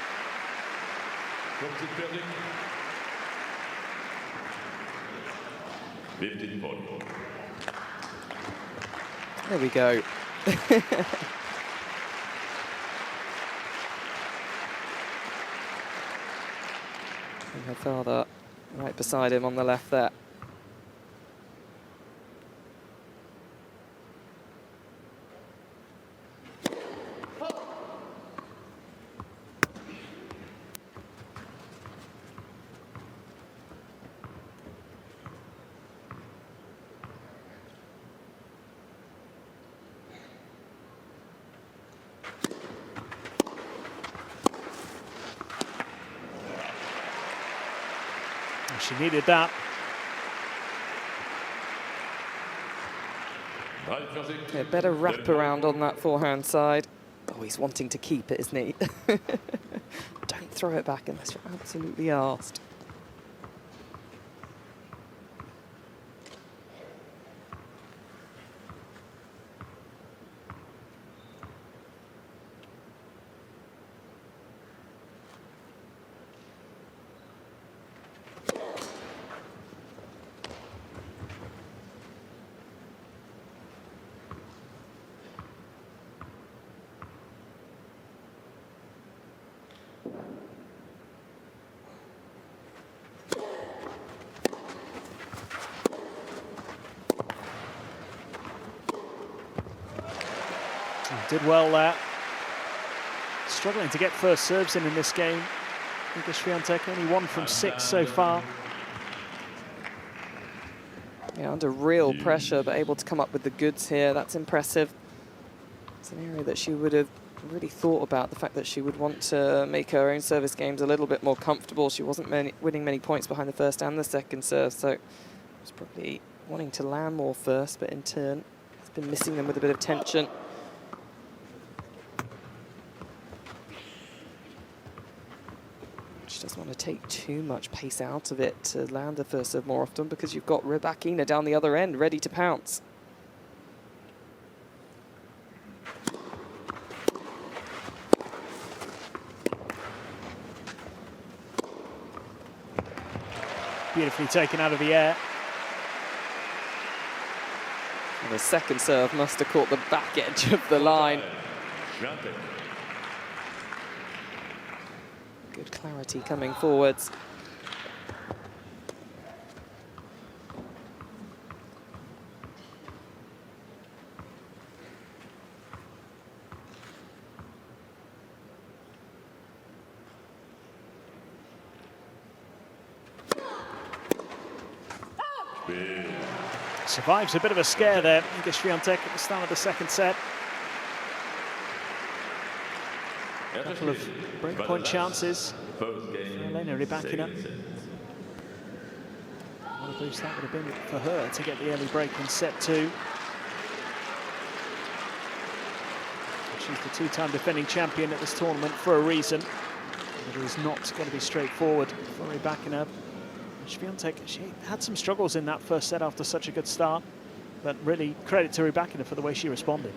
There we go. And her father right beside him on the left there. She needed that. A better wrap around on that forehand side. Oh, he's wanting to keep it, isn't he? Don't throw it back unless you're absolutely asked. Did well there. Struggling to get first serves in this game. Iga Swiatek only 1 from 6 so far. Yeah, under real pressure, but able to come up with the goods here. That's impressive. It's an area that she would have really thought about, the fact that she would want to make her own service games a little bit more comfortable. She wasn't winning many points behind the first and the second serve, so was probably wanting to land more first, but in turn has been missing them with a bit of tension. She doesn't want to take too much pace out of it to land the first serve more often, because you've got Rybakina down the other end ready to pounce. Beautifully taken out of the air. And the second serve must have caught the back edge of the line. Good clarity coming forwards. Survives a bit of a scare there, Iga Swiatek at the start of the second set. A couple of breakpoint chances for Elena Rybakina. What a boost that would have been for her to get the early break in set 2. She's the 2-time defending champion at this tournament for a reason. It is not going to be straightforward for Rybakina. Swiatek, she had some struggles in that first set after such a good start, but really credit to Rybakina for the way she responded.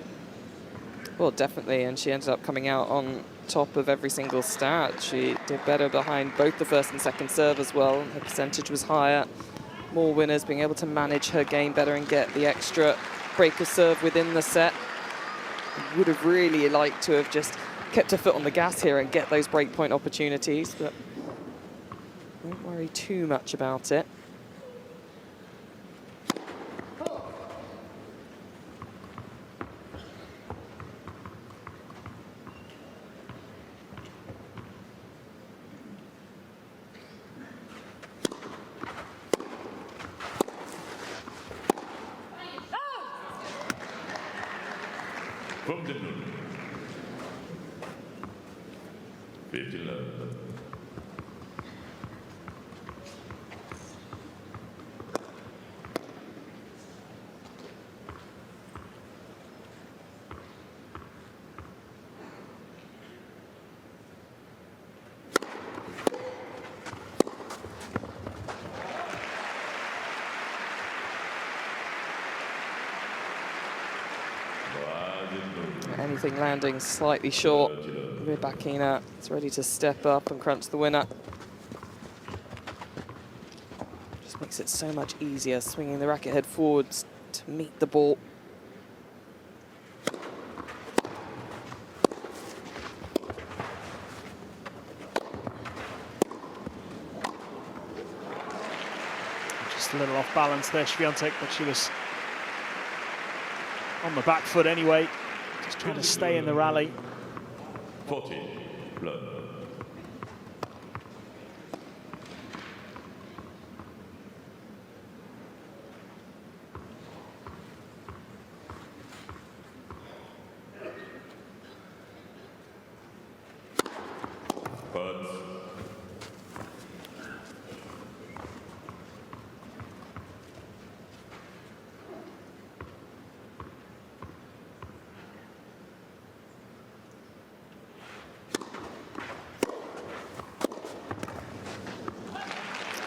Well, definitely, and she ended up coming out on top of every single stat. She did better behind both the first and second serve as well. Her percentage was higher, more winners, being able to manage her game better and get the extra break a serve within the set. Would have really liked to have just kept her foot on the gas here and get those breakpoint opportunities, but don't worry too much about it. From the middle. 15 love. Anything landing slightly short. Rybakina is ready to step up and crunch the winner. Just makes it so much easier swinging the racket head forwards to meet the ball. Just a little off balance there, Swiatek, but she was on the back foot anyway. Just trying to stay in the rally. 40 love.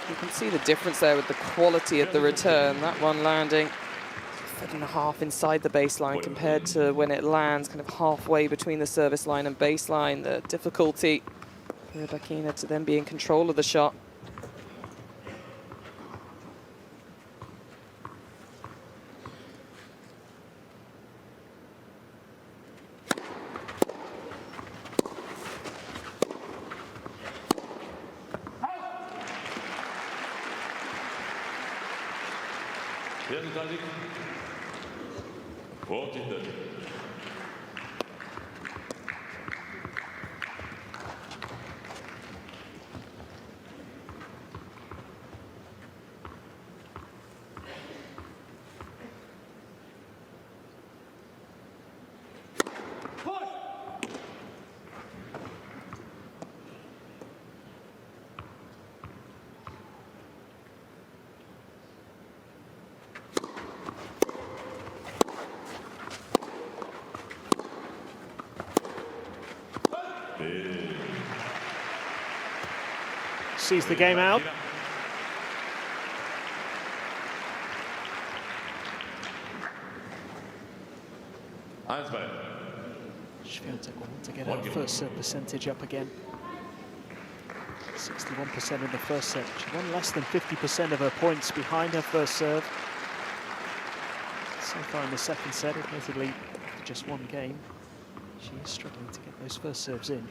You can see the difference there with the quality of the return. That one landing 1.5 inside the baseline compared to when it lands kind of halfway between the service line and baseline. The difficulty for Rybakina to then be in control of the shot. Here's the target. 40-30. Sees the game out. Swiatek will want to get her first serve percentage up again. 61% in the first set. She won less than 50% of her points behind her first serve. So far in the second set, admittedly, after just one game, she is struggling to get those first serves in.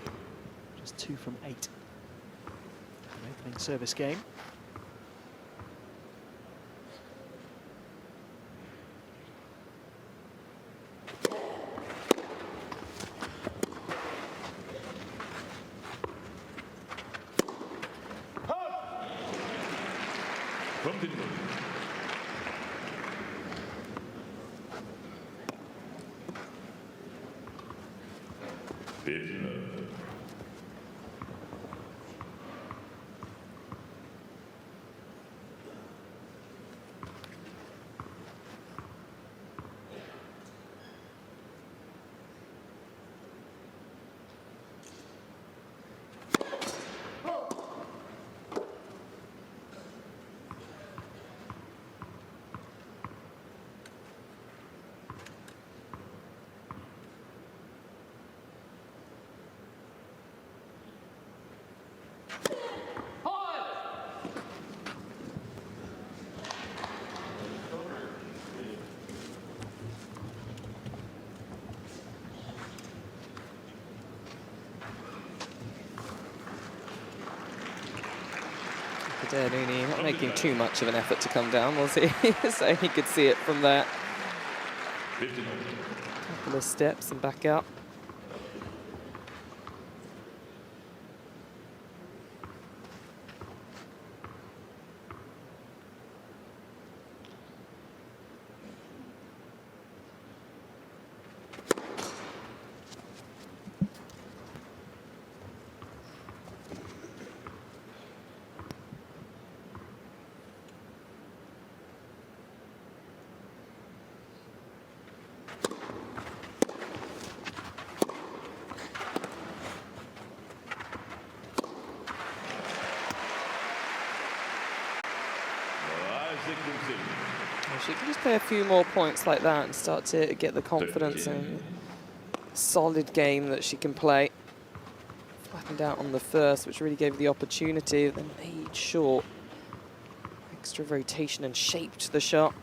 Just 2 from 8. Opening service game. From the middle. 15 love. Delaney not making too much of an effort to come down, was he? So he could see it from there. 15 love. Couple of steps and back up. She can just play a few more points like that and start to get the confidence and solid game that she can play. Flattened out on the first, which really gave her the opportunity, then made short. Extra rotation and shaped the shot.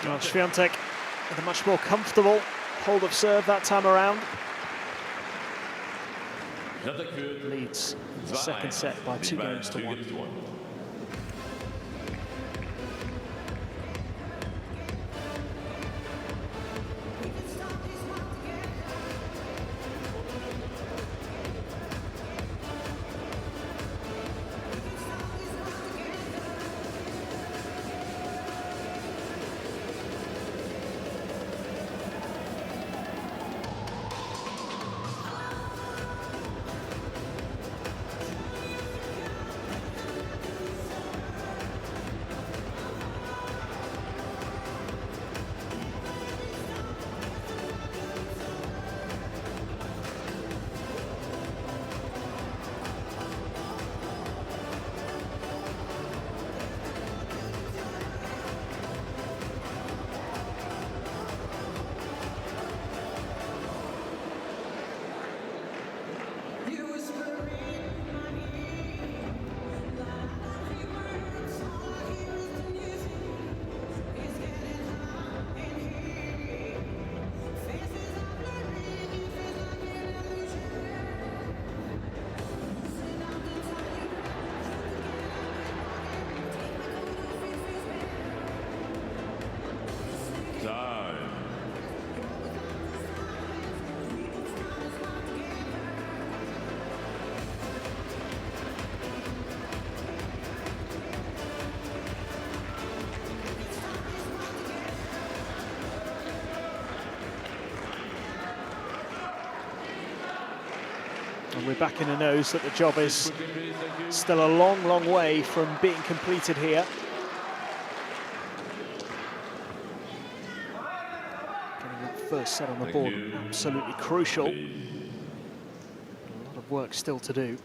Well, Swiatek with a much more comfortable hold of serve that time around. Leads the second set by 2 games to 1. And Rybakina knows that the job is still a long, long way from being completed here. Getting that first set on the board, absolutely crucial. A lot of work still to do.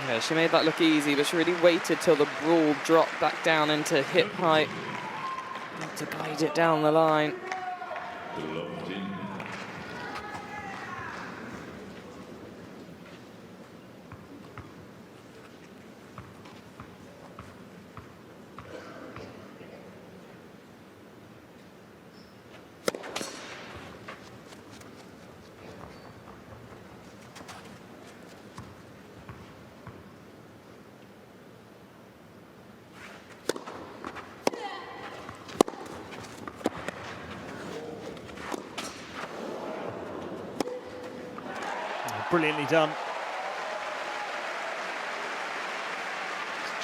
Yeah, she made that look easy, but she really waited till the ball dropped back down into hip height to guide it down the line. brilliantly done.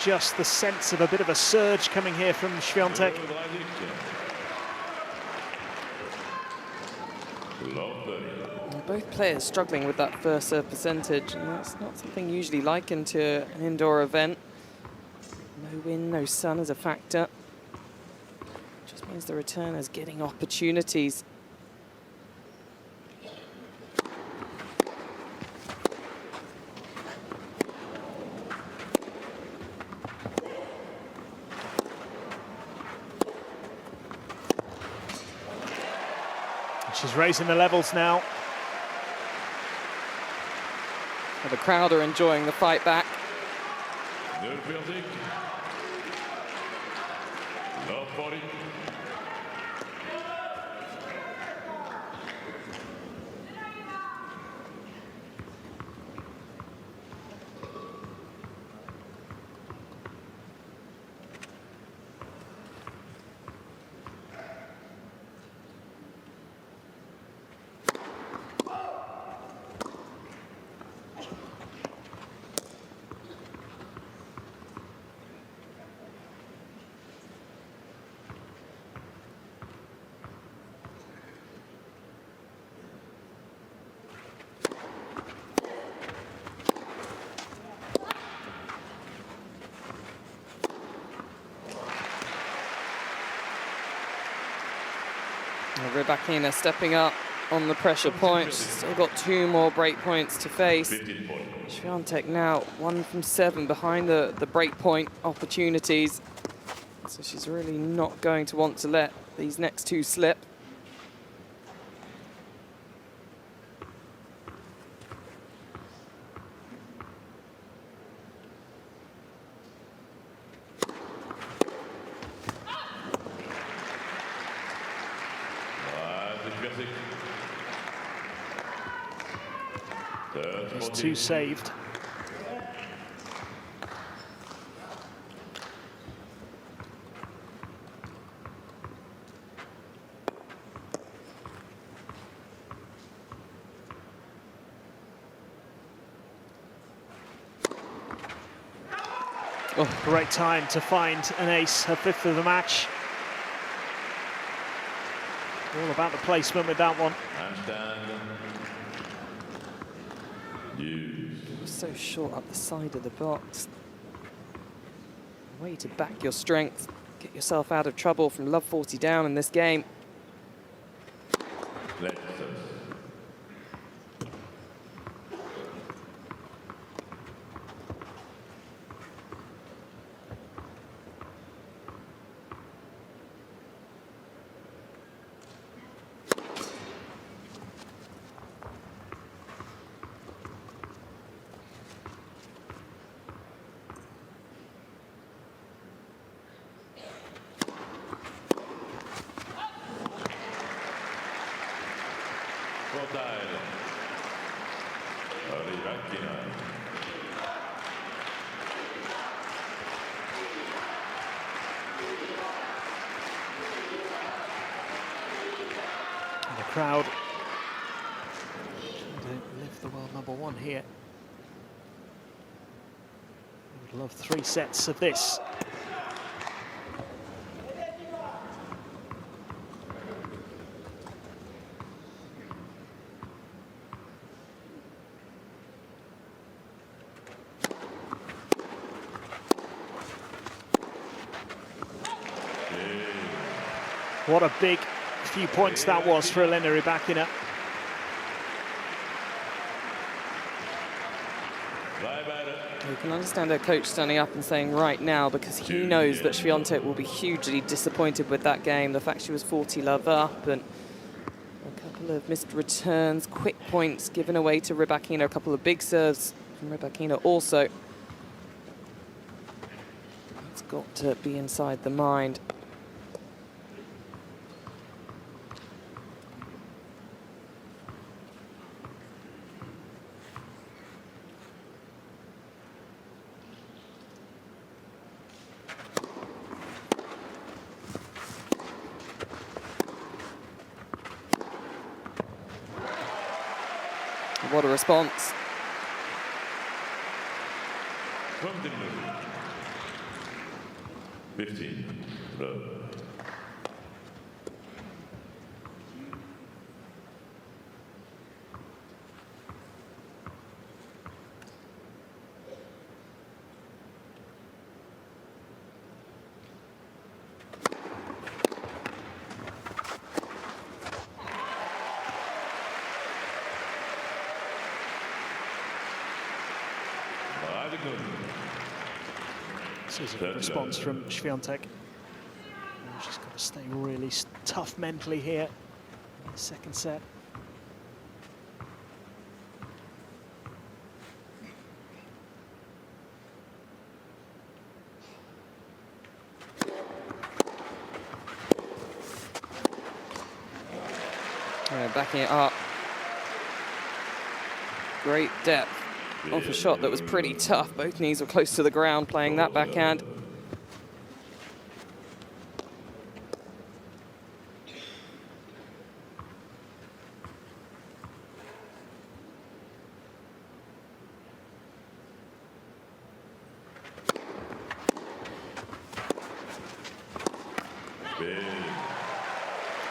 Just the sense of a bit of a surge coming here from Swiatek. Both players struggling with that first serve percentage, and that's not something usually likened to an indoor event. No wind, no sun is a factor. Just means the returners getting opportunities. She's raising the levels now. And the crowd are enjoying the fight back. Rybakina stepping up on the pressure point. She's still got 2 more break points to face. Swiatek now 1 from 7 behind the break point opportunities. So she's really not going to want to let these next 2 slip. There's 2 saved. Oh, great time to find an ace, her 5th of the match. All about the placement with that one. So short up the side of the box. Way to back your strength, get yourself out of trouble from love 40 down in this game. The crowd don't lift the world #1 here. Would love 3 sets of this. What a big few points that was for Elena Rybakina. You can understand her coach standing up and saying right now, because he knows that Swiatek will be hugely disappointed with that game. The fact she was 40 love up and a couple of missed returns, quick points given away to Rybakina, a couple of big serves from Rybakina also. It's got to be inside the mind. What a response. From the middle. 15. Love. This is a good response from Swiatek. She's got to stay really tough mentally here in the second set. Yeah, backing it up. Great depth off a shot that was pretty tough. Both knees were close to the ground playing that backhand.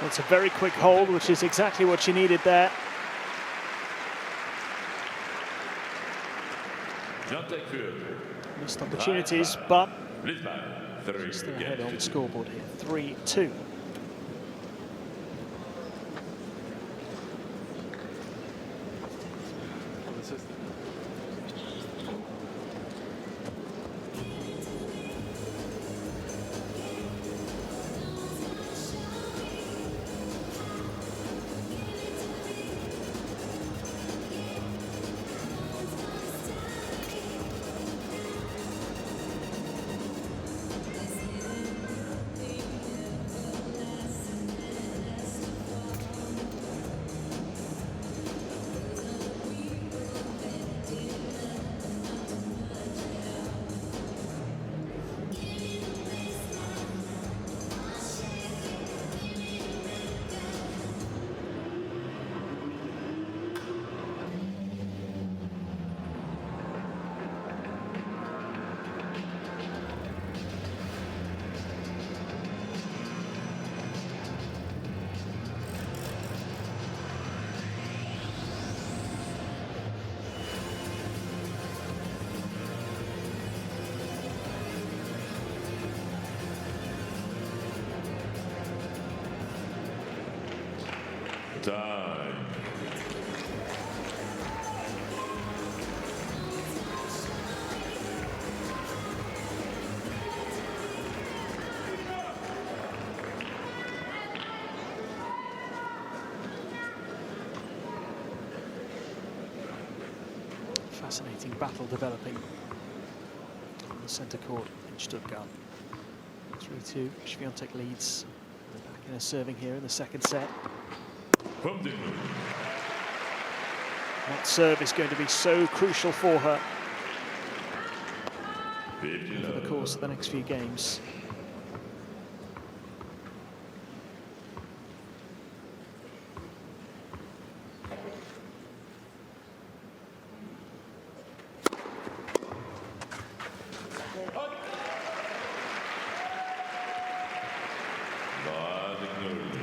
It's a very quick hold, which is exactly what she needed there. Missed opportunities, but still ahead on the scoreboard here, 3-2. Time. Fascinating battle developing on the centre court in Stuttgart. 3-2, Swiatek leads. Back in her serving here in the second set. That serve is going to be so crucial for her over the course of the next few games.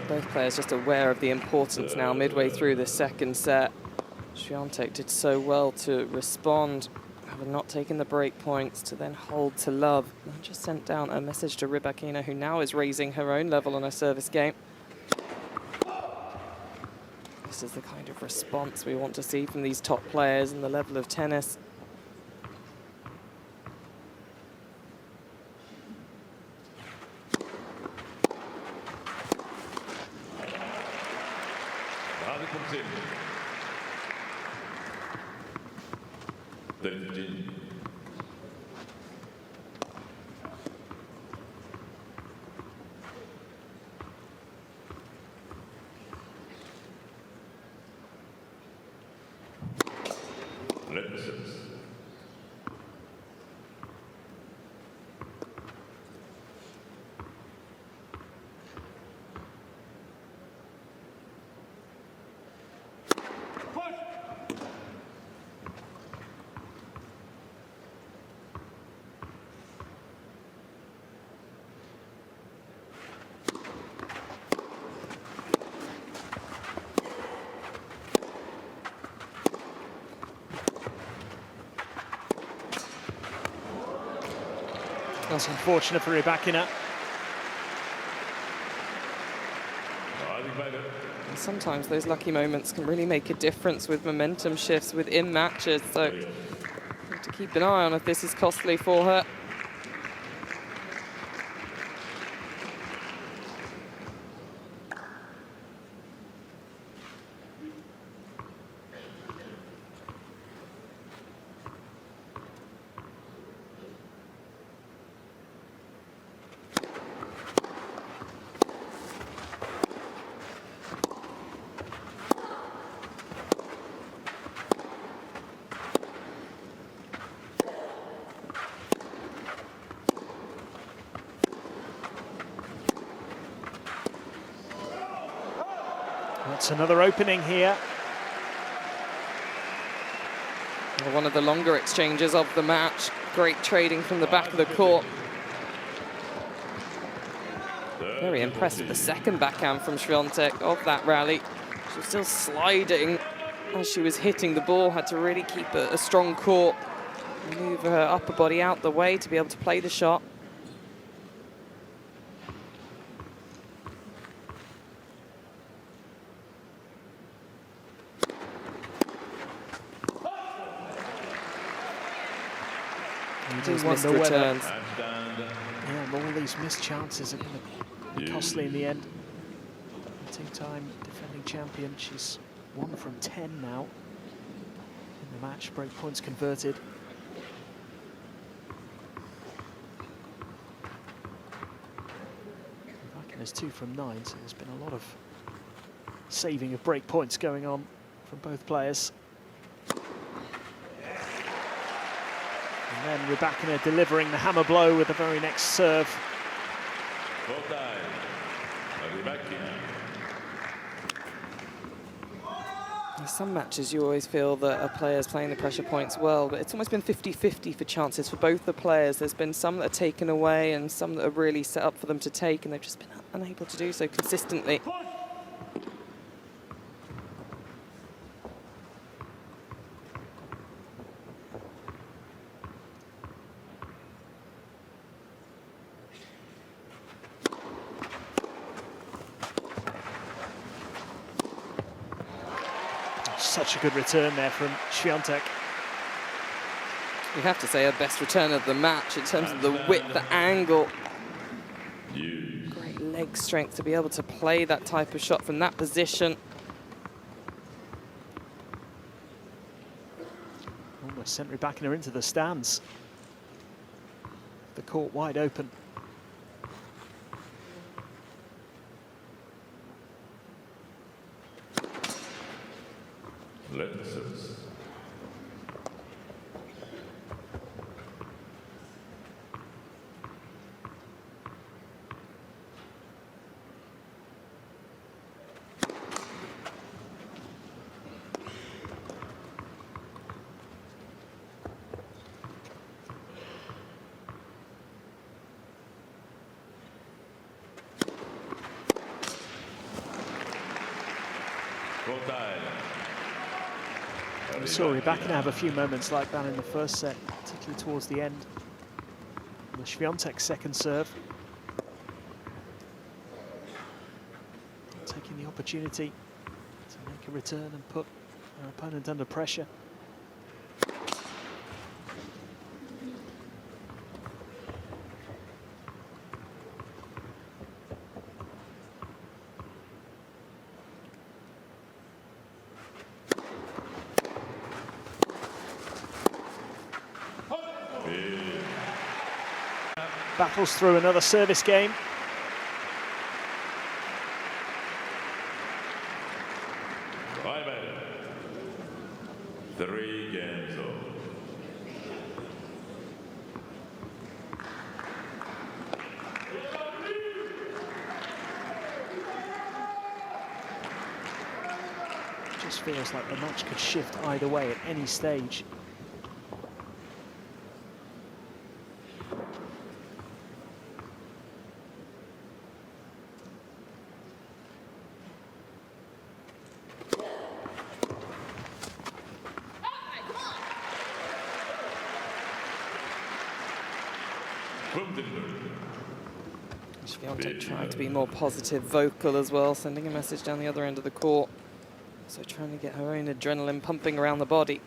Both players just aware of the importance now midway through the second set. Swiatek did so well to respond, having not taken the break points, to then hold to love. And just sent down a message to Rybakina, who now is raising her own level on her service game. This is the kind of response we want to see from these top players and the level of tennis. That's unfortunate for Rybakina. And sometimes those lucky moments can really make a difference with momentum shifts within matches, so we have to keep an eye on if this is costly for her. That's another opening here. One of the longer exchanges of the match. Great trading from the back of the court. Very impressive. The second backhand from Swiatek of that rally. She was still sliding as she was hitting the ball. Had to really keep a strong court. Move her upper body out the way to be able to play the shot. These missed returns. Yeah, all these missed chances are going to be costly in the end. Two-time defending champion. She's 1 from 10 now in the match. Break points converted. Rybakina's 2 from 9, so there's been a lot of saving of break points going on from both players. And then Rybakina delivering the hammer blow with the very next serve. In some matches you always feel that a player's playing the pressure points well, but it's almost been 50-50 for chances for both the players. There's been some that are taken away and some that are really set up for them to take, and they've just been unable to do so consistently. Such a good return there from Swiatek. You have to say her best return of the match in terms of the width, the angle. Great leg strength to be able to play that type of shot from that position. Almost sent Rybakina into the stands. The court wide open. Let's We saw Rybakina have a few moments like that in the first set, particularly towards the end. The Swiatek second serve. Taking the opportunity to make a return and put her opponent under pressure. Battles through another service game. Bye-bye. 3 games old. Just feels like the match could shift either way at any stage. From Swiatek trying to be more positive, vocal as well, sending a message down the other end of the court. So trying to get her own adrenaline pumping around the body.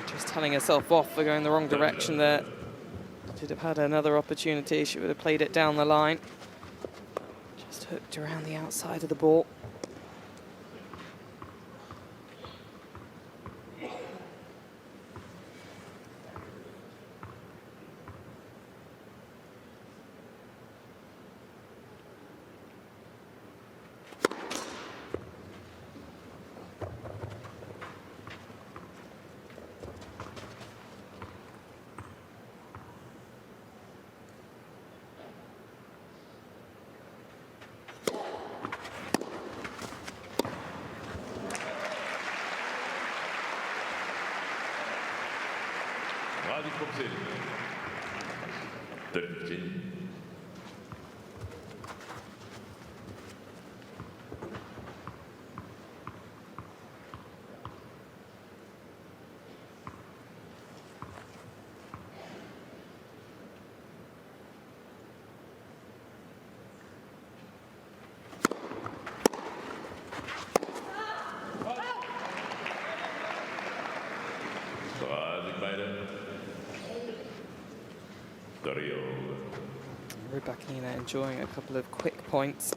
Just telling herself off for going the wrong direction there. She'd have had another opportunity. She would have played it down the line. Just hooked around the outside of the ball. Rybakina enjoying a couple of quick points.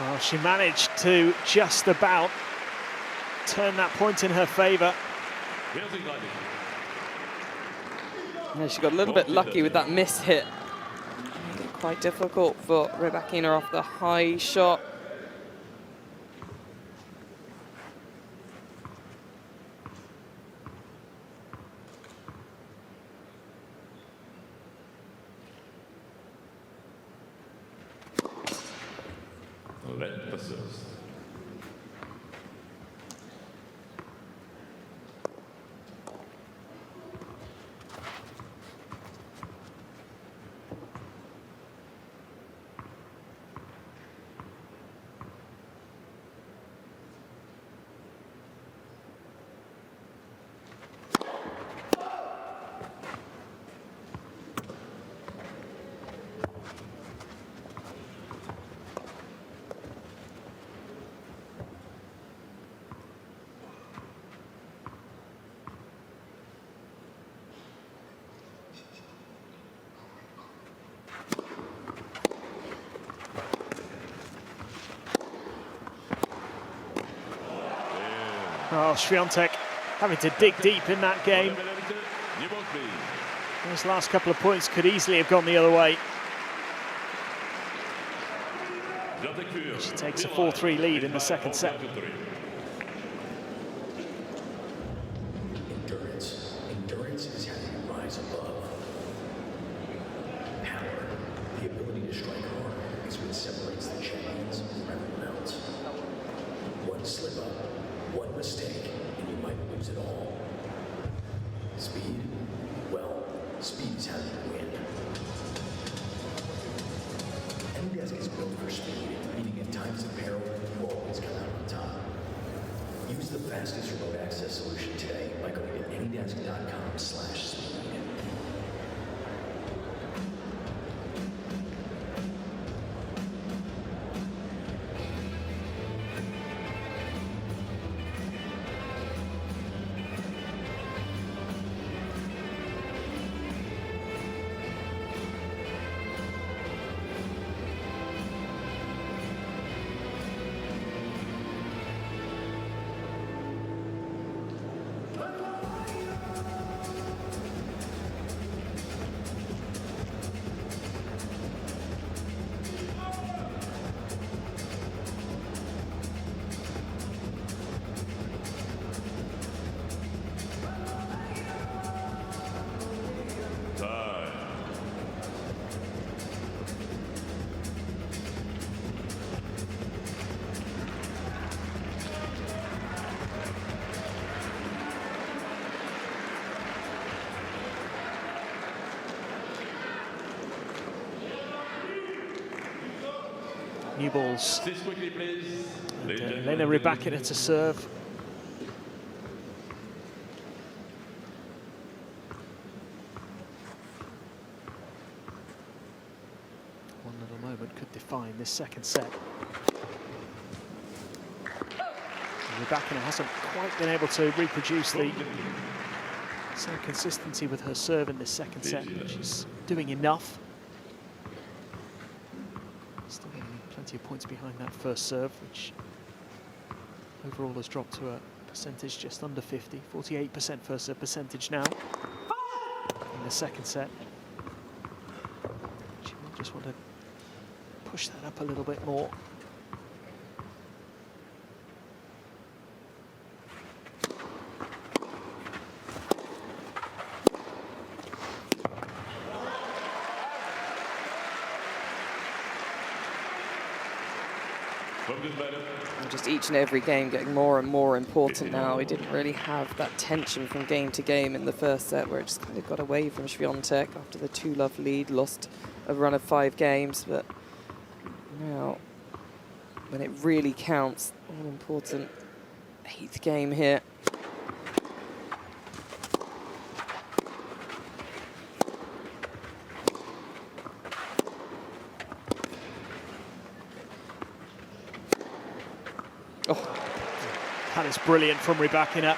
Well, she managed to just about turn that point in her favour. Yeah, she got a little bit lucky with that miss hit. Made it quite difficult for Rybakina off the high shot. Oh, Swiatek having to dig deep in that game. Those last couple of points could easily have gone the other way. She takes a 4-3 lead in the second set. Endurance is how you rise above. Power, the ability to strike hard, is what separates the champions from everyone else. One slip up, one mistake, and you might lose it all. Speed? Well, speed is how you win. Anydesk is built for speed, meaning in times of peril, you always come out on top. Use the fastest remote access solution today by going to anydesk.com/speed. new balls. This quickly, please. Elena Rybakina to serve. One little moment could define this second set. Rybakina hasn't quite been able to reproduce the same consistency with her serve in this second set, but she's doing enough. Still getting plenty of points behind that first serve, which overall has dropped to a percentage just under 50, 48% first serve percentage now in the second set. She will just want to push that up a little bit more. And just each and every game getting more and more important now. We didn't really have that tension from game to game in the first set, where it just kind of got away from Swiatek after the 2-love lead, lost a run of 5 games. But now, when it really counts, all important 8th game here. That is brilliant from Rybakina.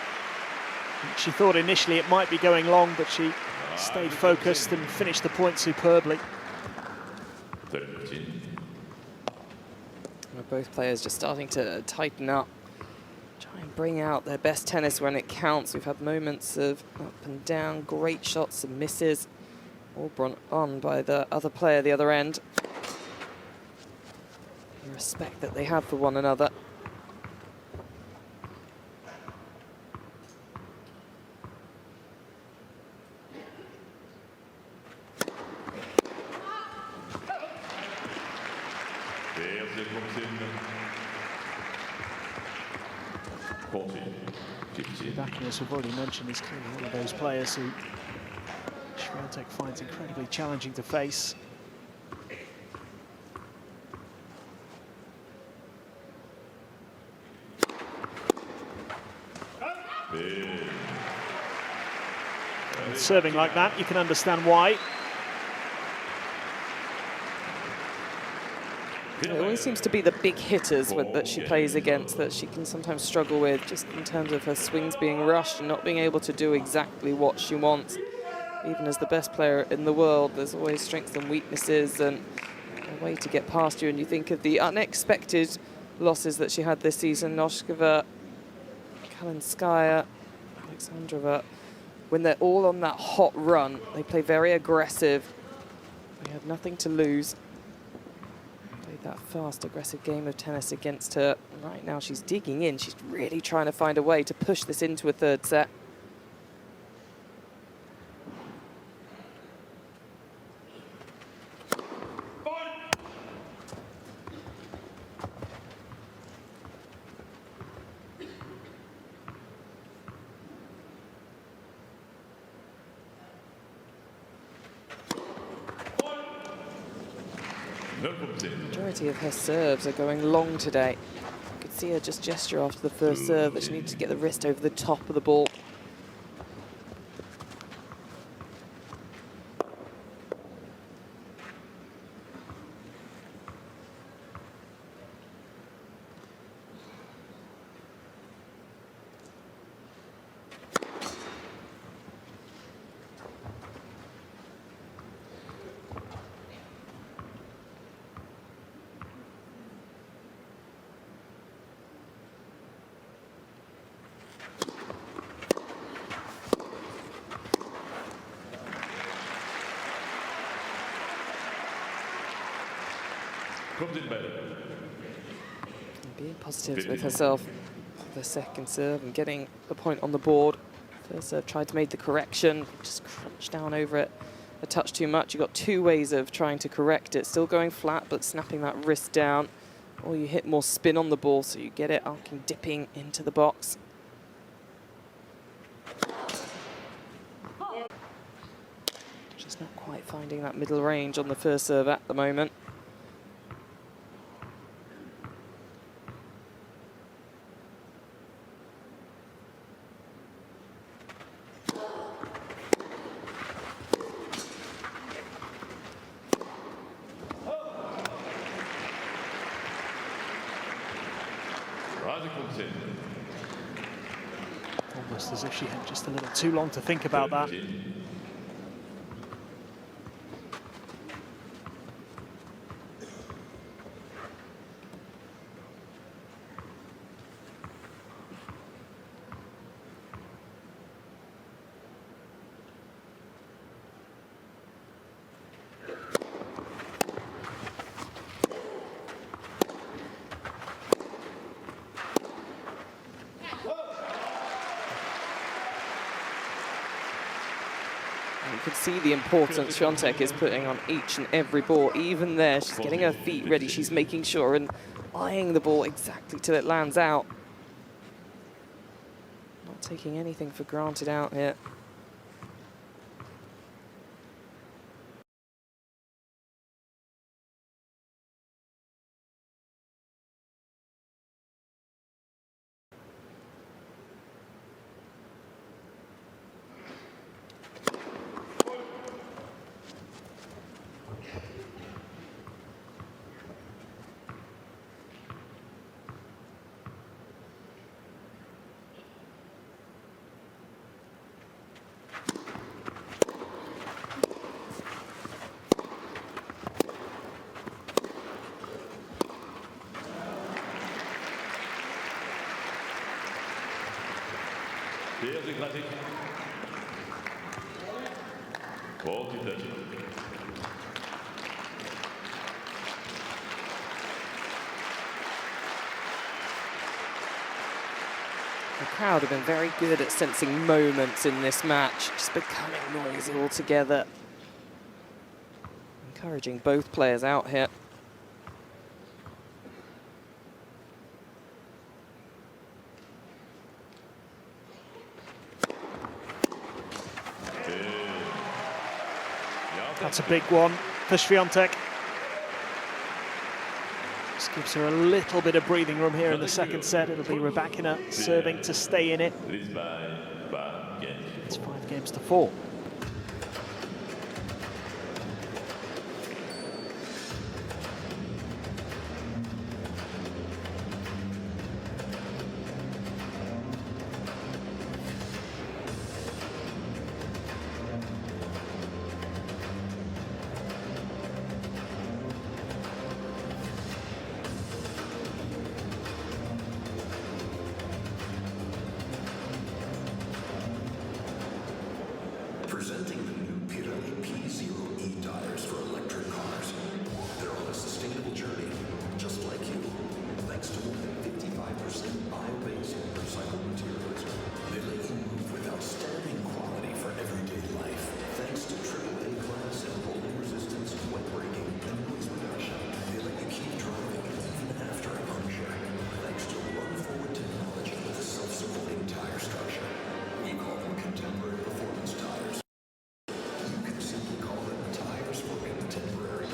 She thought initially it might be going long, but she stayed focused and finished the point superbly. 13. Both players just starting to tighten up, try and bring out their best tennis when it counts. We've had moments of up and down, great shots and misses, all brought on by the other player, the other end. The respect that they have for one another. Rybakina, as we've already mentioned, is clearly one of those players who Swiatek finds incredibly challenging to face. And serving like that, you can understand why. It always seems to be the big hitters that she plays against that she can sometimes struggle with, just in terms of her swings being rushed and not being able to do exactly what she wants. Even as the best player in the world, there's always strengths and weaknesses and a way to get past you. And you think of the unexpected losses that she had this season, Noskova, Kalinskaya, Alexandrova. When they're all on that hot run, they play very aggressive. They had nothing to lose. That fast, aggressive game of tennis against her. Right now she's digging in. She's really trying to find a way to push this into a third set. The majority of her serves are going long today. You could see her just gesture after the first serve that she needs to get the wrist over the top of the ball. Being positive with herself, the second serve and getting the point on the board. First serve tried to make the correction, just crunched down over it a touch too much. You've got 2 ways of trying to correct it. Still going flat, but snapping that wrist down. Or you hit more spin on the ball, so you get it arcing, dipping into the box. Just not quite finding that middle range on the first serve at the moment. Almost as if she had just a little too long to think about that. You can see the importance Swiatek is putting on each and every ball. Even there, she's getting her feet ready. She's making sure and eyeing the ball exactly till it lands out. Not taking anything for granted out here. Pierwszy klasyk. Czwarty klasyk. The crowd have been very good at sensing moments in this match, just becoming noisy altogether. Encouraging both players out here. That's a big one for Swiatek. Just gives her a little bit of breathing room here in the second set. It'll be Rybakina serving to stay in it. It's 5-4. Presenting the new Pirelli P0E tires for electric cars. They're on a sustainable journey, just like you. Thanks to more than 55% bio-based recycled materials, they let you move with outstanding quality for everyday life. Thanks to AAA class and rolling resistance, wet braking, and noise reduction, they let you keep driving even after a puncture. Thanks to run-forward technology with a self-supporting tire structure. We call them contemporary performance tires. You can simply call them tires for contemporary.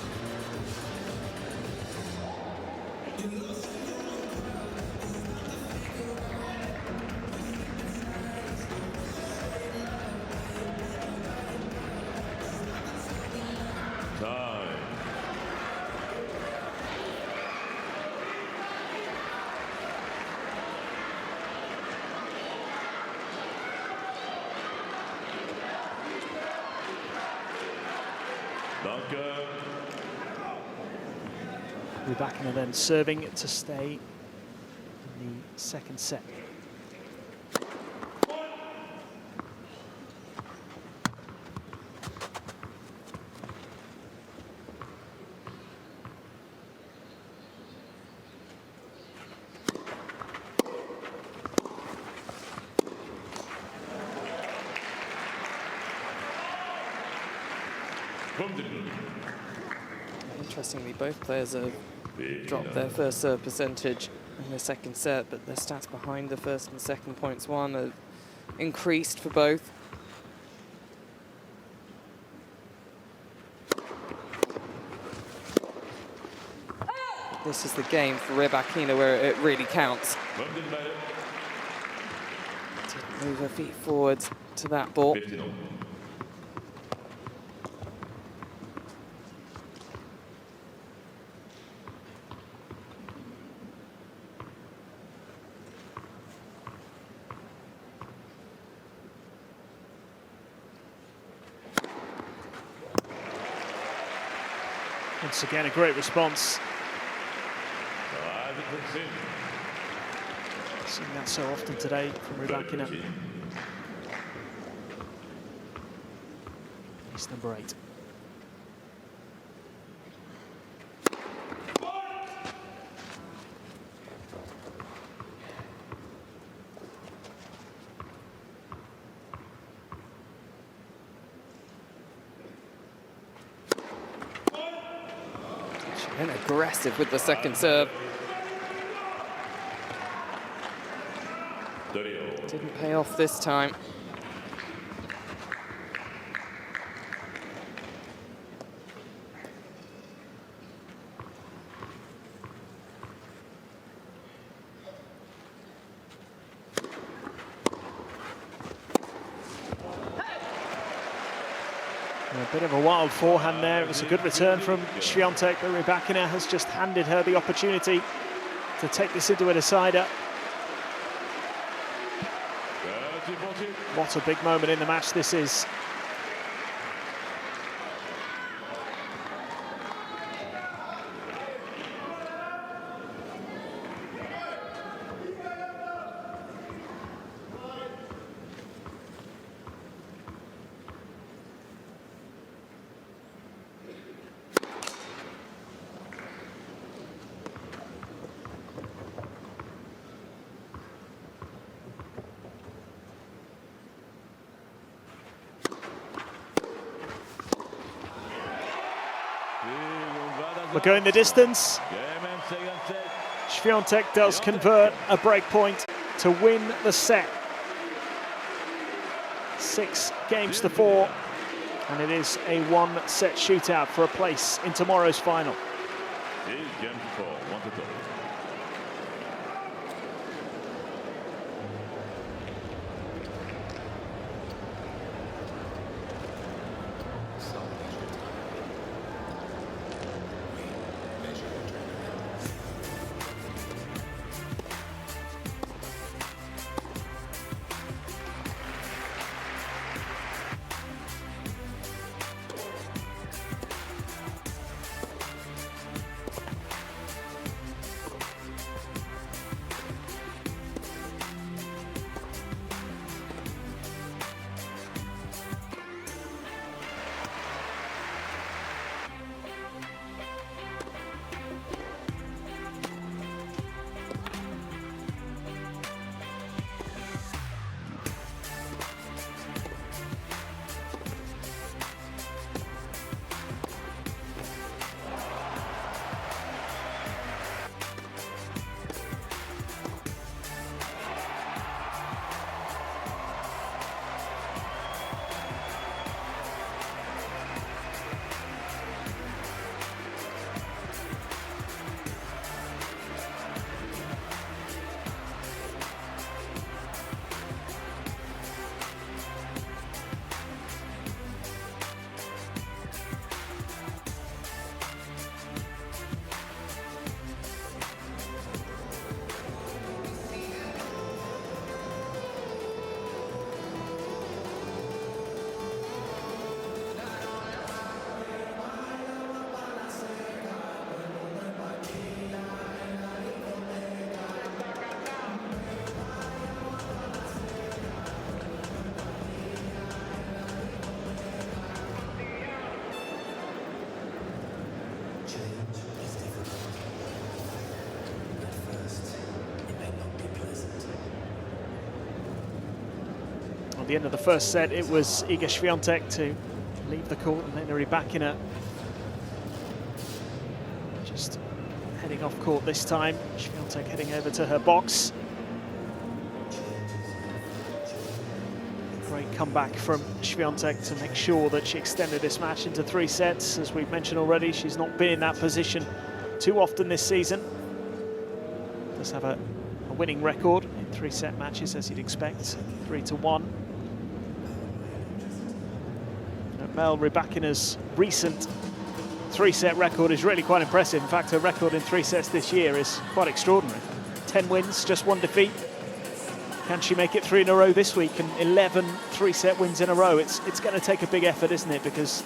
Time. Danke. Rybakina then serving to stay in the second set. Interestingly, both players have dropped their first serve percentage in the second set, but their stats behind the first and second points won have increased for both. This is the game for Rybakina where it really counts. To move her feet forwards to that ball. Once again, a great response. Seeing that so often today from Rybakina. It's number 8. And aggressive with the second serve. Didn't pay off this time. A bit of a wild forehand there. It was a good return from Swiatek, but Rybakina has just handed her the opportunity to take this into a decider. What a big moment in the match this is. We're going the distance. Swiatek does convert a break point to win the set. 6-4, and it is a 1-set shootout for a place in tomorrow's final. Game 4, 1-2. At the end of the first set, it was Iga Swiatek to leave the court, and Elena Rybakina just heading off court this time. Swiatek heading over to her box. Great comeback from Swiatek to make sure that she extended this match into 3 sets. As we've mentioned already, she's not been in that position too often this season. Does have a winning record in 3-set matches, as you'd expect, 3-1. Mel Rybakina's recent 3-set record is really quite impressive. In fact, her record in 3 sets this year is quite extraordinary. 10 wins, just 1 defeat. Can she make it 3 in a row this week, and 11 3-set wins in a row? It's going to take a big effort, isn't it? Because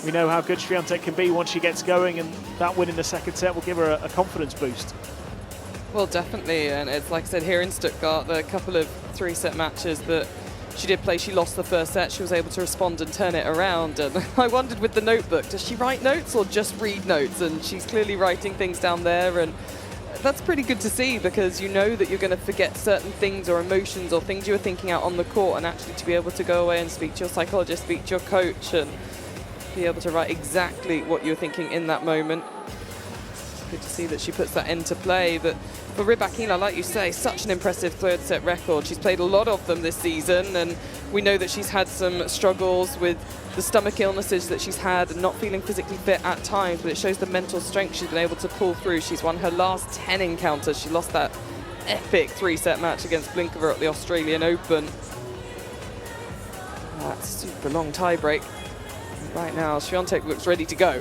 we know how good Swiatek can be once she gets going, and that win in the second set will give her a confidence boost. Well, definitely, and it's like I said, here in Stuttgart, the couple of 3-set matches that she did play, she lost the first set, she was able to respond and turn it around. And I wondered with the notebook, does she write notes or just read notes? And she's clearly writing things down there, and that's pretty good to see, because you know that you're going to forget certain things or emotions or things you were thinking out on the court, and actually to be able to go away and speak to your psychologist, speak to your coach, and be able to write exactly what you're thinking in that moment. Good to see that she puts that into play. But for Rybakina, like you say, such an impressive 3rd set record. She's played a lot of them this season, and we know that she's had some struggles with the stomach illnesses that she's had and not feeling physically fit at times, but it shows the mental strength she's been able to pull through. She's won her last 10 encounters. She lost that epic 3-set match against Blinkova at the Australian Open. That super long tie break. Right now, Swiatek looks ready to go.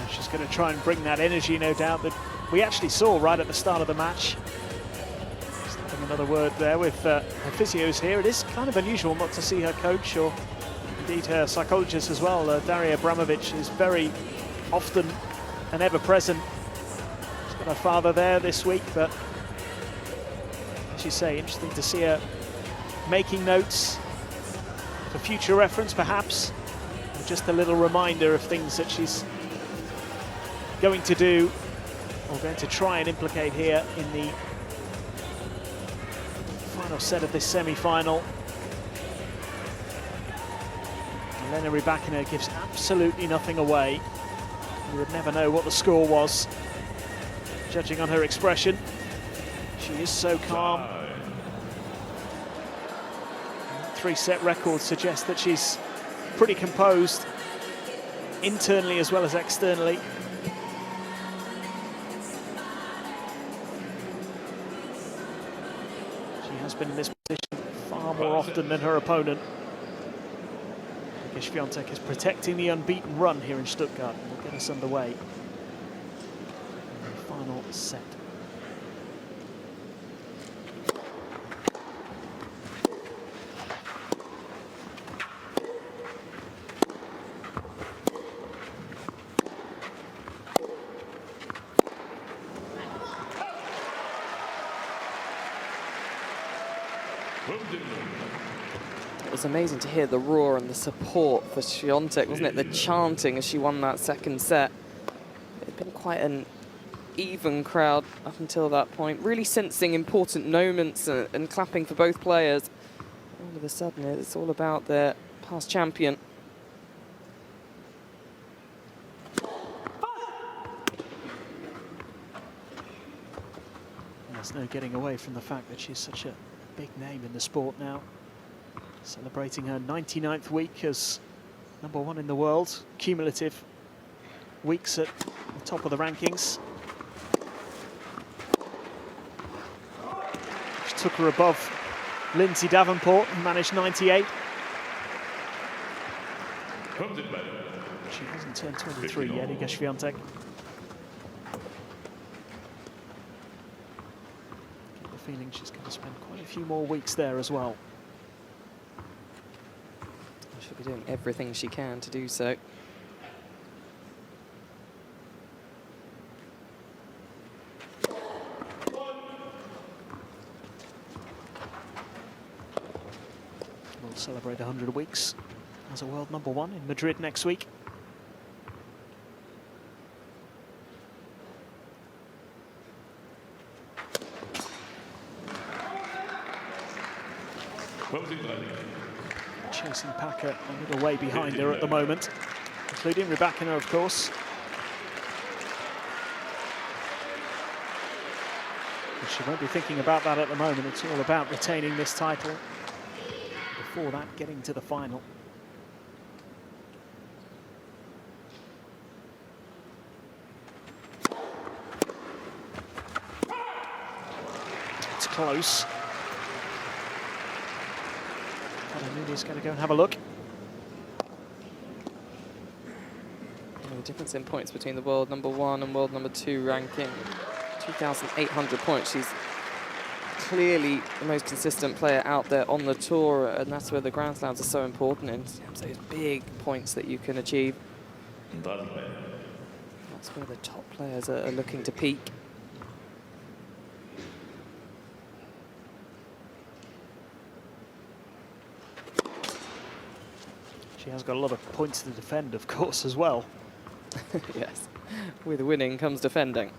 She's going to try and bring that energy, no doubt, that we actually saw right at the start of the match. Just having another word there with her physios here. It is kind of unusual not to see her coach, or indeed her psychologist as well. Daria Abramovic is very often and ever present. She's got her father there this week, but as you say, interesting to see her making notes for future reference, perhaps. Or just a little reminder of things that she's going to do, or going to try and implicate here in the final set of this semi-final. Elena Rybakina gives absolutely nothing away. You would never know what the score was, judging on her expression. She is so calm. 3-set record suggests that she's pretty composed, internally as well as externally. Been in this position far more often than her opponent. Iga Swiatek is protecting the unbeaten run here in Stuttgart, and will get us underway in the final set. It was amazing to hear the roar and the support for Swiatek, wasn't it? The chanting as she won that second set. It had been quite an even crowd up until that point, really sensing important moments and clapping for both players. All of a sudden, it's all about their past champion. There's no getting away from the fact that she's such a big name in the sport now. Celebrating her 99th week as #1 in the world. Cumulative weeks at the top of the rankings. She took her above Lindsay Davenport, who managed 98. She hasn't turned 23 yet, Iga Swiatek. Get the feeling she's going to spend quite a few more weeks there as well. She'll be doing everything she can to do so. We'll celebrate 100 weeks as a world #1 in Madrid next week. Chasing Packer a little way behind her at the moment, including Rybakina, of course. But she won't be thinking about that at the moment. It's all about retaining this title. Before that, getting to the final. It's close. He's going to go and have a look. The difference in points between the world #1 and world #2 ranking, 2,800 points. She's clearly the most consistent player out there on the tour, and that's where the Grand Slams are so important in terms of those big points that you can achieve. That's where the top players are looking to peak. She has got a lot of points to defend, of course, as well. Yes, with winning comes defending.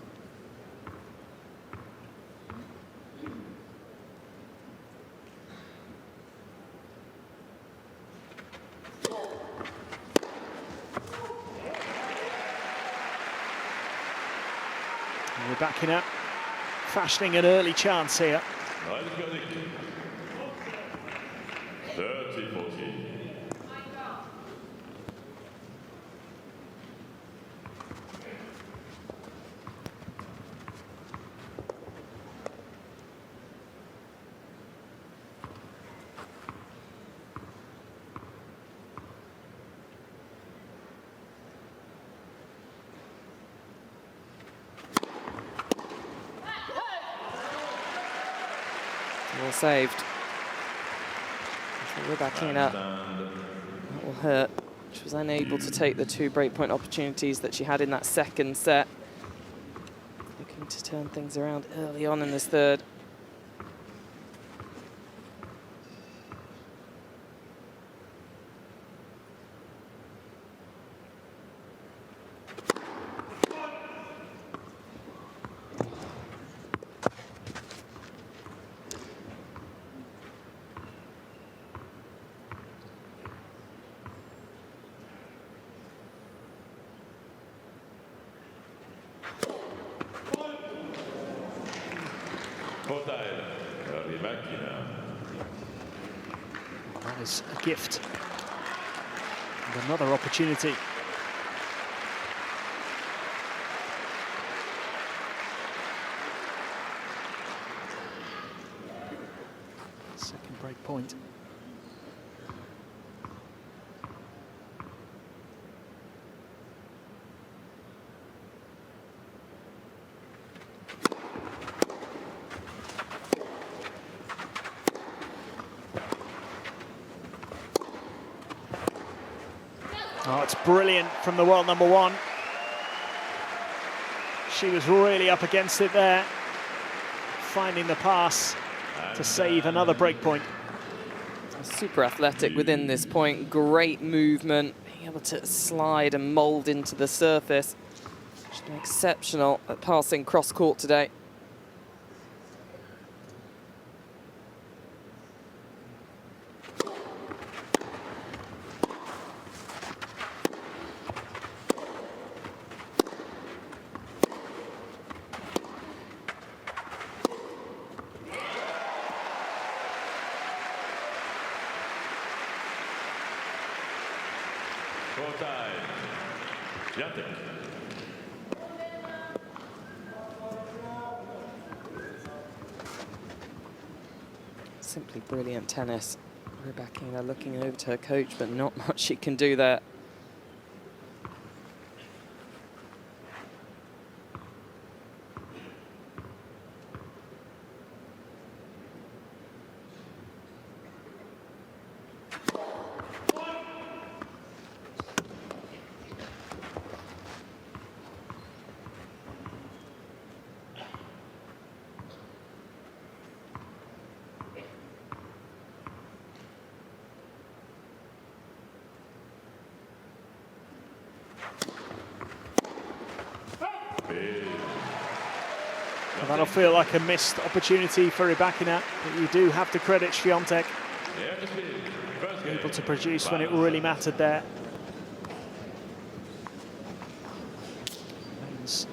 Rybakina fashioning an early chance here. 30-14. Well saved. Rybakina, that will hurt. She was unable to take the 2 breakpoint opportunities that she had in that second set. Looking to turn things around early on in this third. That is a gift. And another opportunity. Second break point. Oh, it's brilliant from the world number 1. She was really up against it there, finding the pass to save another break point. Super athletic within this point, great movement, being able to slide and mould into the surface. She's been exceptional at passing cross court today. Swiatek. Simply brilliant tennis. Rybakina looking over to her coach, but not much she can do there. Well, that'll feel like a missed opportunity for Rybakina, but you do have to credit Swiatek. Able to produce when it really mattered there. Remains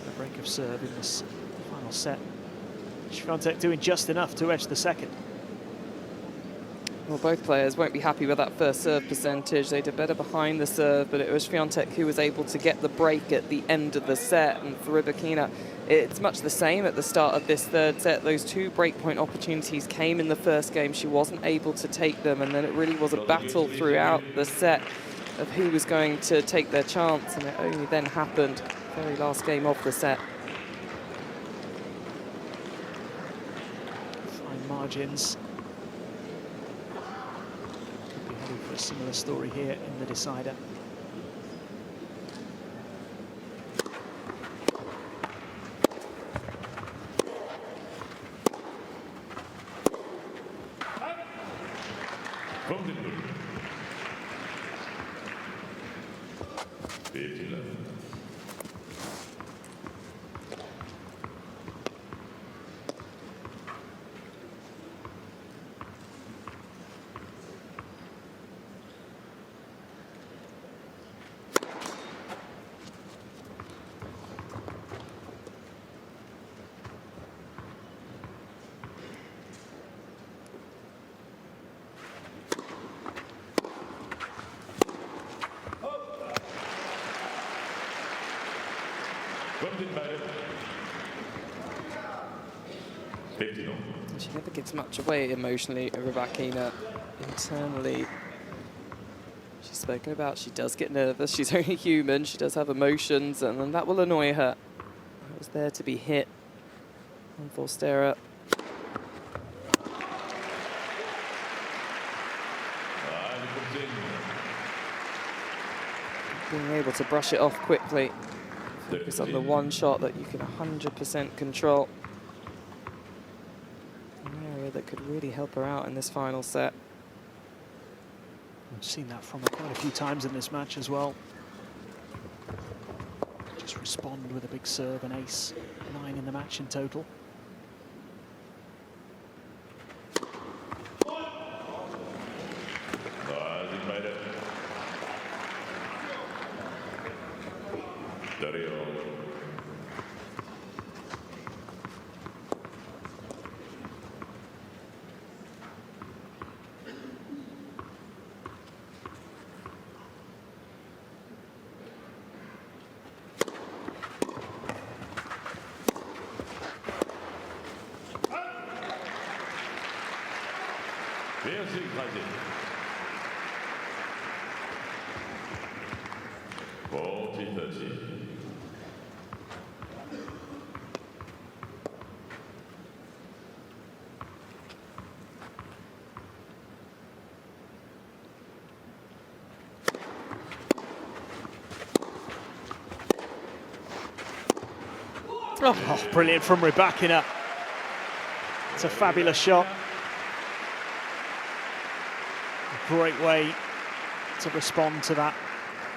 a break of serve in this final set. Swiatek doing just enough to edge the second. Well, both players won't be happy with that first serve percentage. They did better behind the serve, but it was Swiatek who was able to get the break at the end of the set. And for Rybakina, it's much the same at the start of this third set. Those 2 breakpoint opportunities came in the first game. She wasn't able to take them, and then it really was a battle throughout the set of who was going to take their chance, and it only then happened very last game of the set. margins. Could be heading for a similar story here in the decider. From the blue. 15-11. She never gives much away emotionally, Rybakina. Internally, she's spoken about she does get nervous. She's only human. She does have emotions, and that will annoy her. I was there to be hit on Forstera. Being able to brush it off quickly. Focus on the one shot that you can 100% control. An area that could really help her out in this final set. I've seen that from her quite a few times in this match as well. Just respond with a big serve, an ace. 9 in the match in total. Oh, brilliant from Rybakina. It's a fabulous shot. A great way to respond to that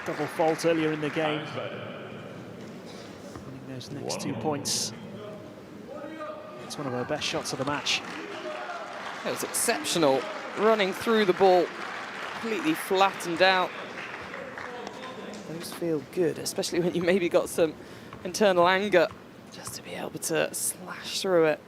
double fault earlier in the game. Winning those next 2 points. It's one of her best shots of the match. It was exceptional. Running through the ball, completely flattened out. Those feel good, especially when you maybe got some internal anger. Just to be able to slash through it.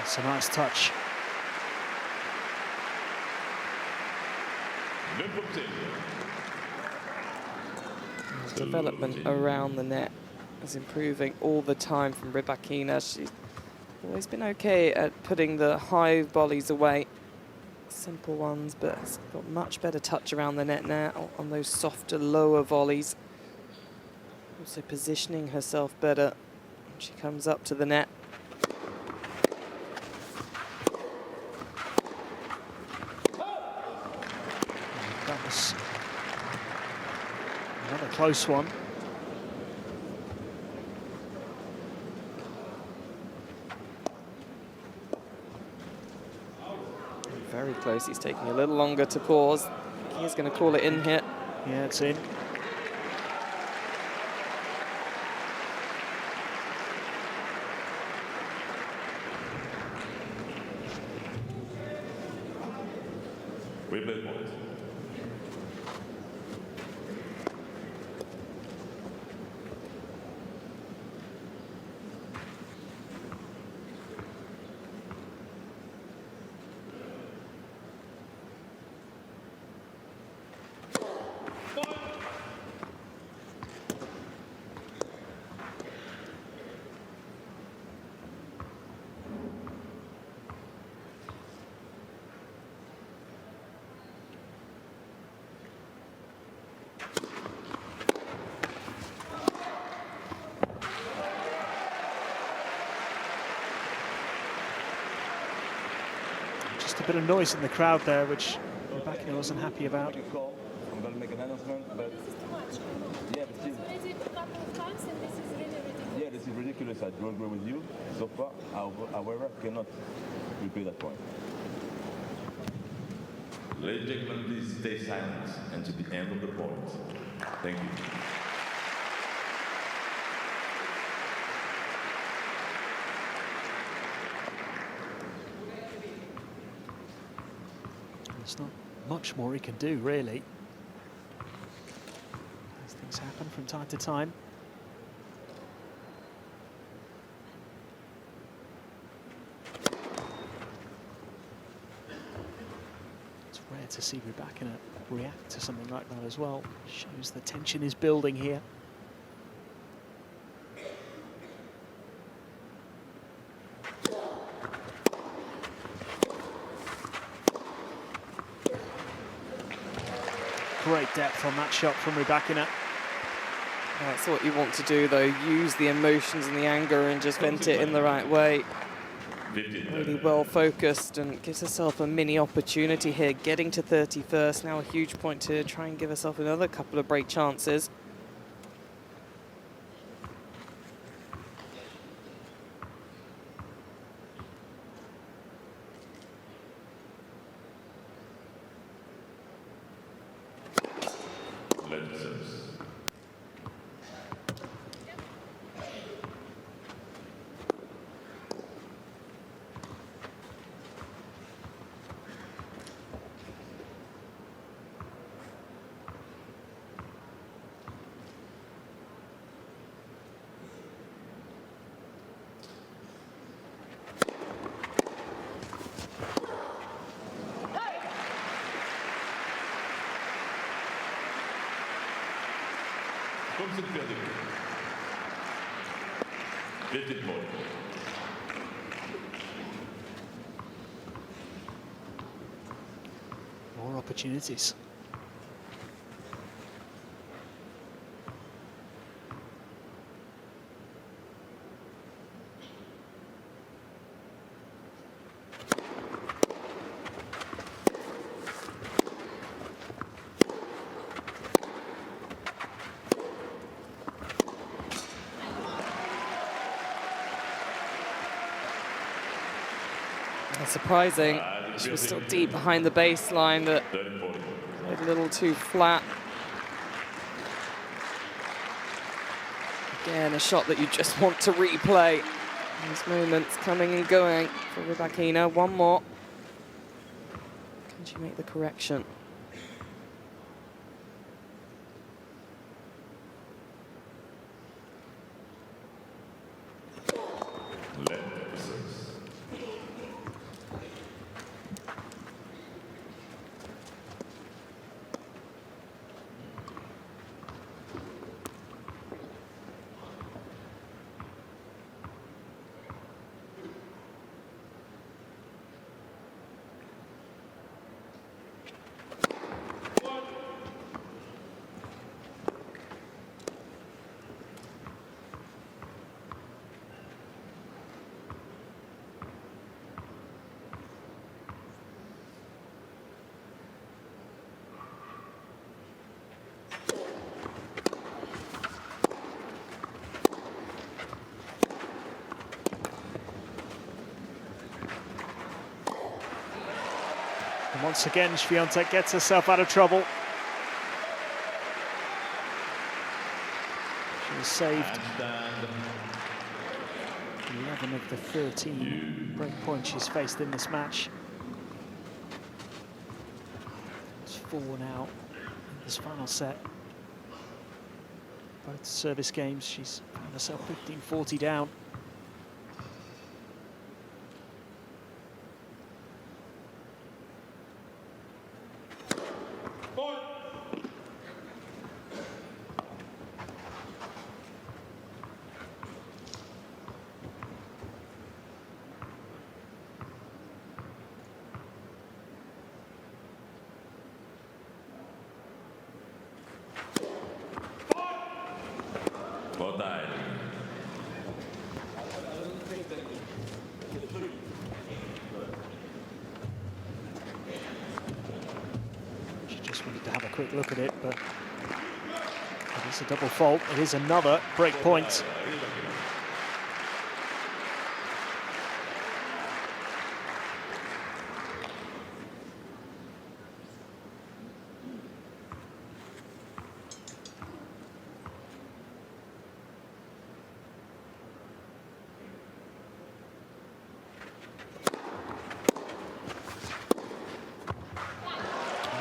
It's a nice touch. Development around the net is improving all the time from Rybakina. She's always been okay at putting the high volleys away. Simple ones, but has got much better touch around the net now on those softer, lower volleys. Also positioning herself better when she comes up to the net. That was another close one. Very close. He's taking a little longer to pause. He's going to call it in here. Yeah, it's in. We play points. Just a bit of noise in the crowd there, which Rybakina wasn't happy about. I'm going to make an announcement, but This is too much. yeah, but still, I did a couple of times and this is really ridiculous. yeah, this is ridiculous. I do agree with you so far. However, I cannot replay that point. Ladies and gentlemen, please stay silent until the end of the point. Thank you. There's not much more he can do, really. These things happen from time to time. It's rare to see Rybakina react to something like that as well. Shows the tension is building here. Great depth on that shot from Rybakina. That's what you want to do, though. Use the emotions and the anger and just vent it in the right way. Really well focused and gives herself a mini opportunity here, getting to 31st. Now a huge point to try and give herself another couple of break chances. More opportunities. Surprising. She was still deep behind the baseline, but a little too flat. Again, a shot that you just want to replay. These moments coming and going for Rybakina. One more. Can she make the correction? And once again, Swiatek gets herself out of trouble. She was saved 11 of the 13 break points she's faced in this match. It's 4 now in this final set. Both service games, she's found herself 15-40 down. quick look at it, but it is a double fault. It is another break point.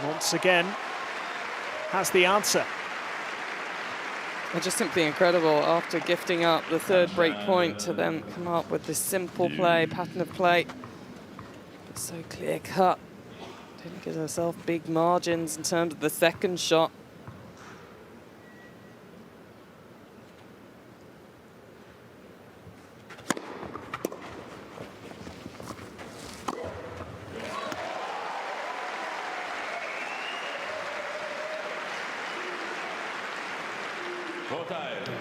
Once again, has the answer. They're just simply incredible after gifting up the third break point to then come up with this simple play, pattern of play. It's so clear cut. Didn't give herself big margins in terms of the second shot.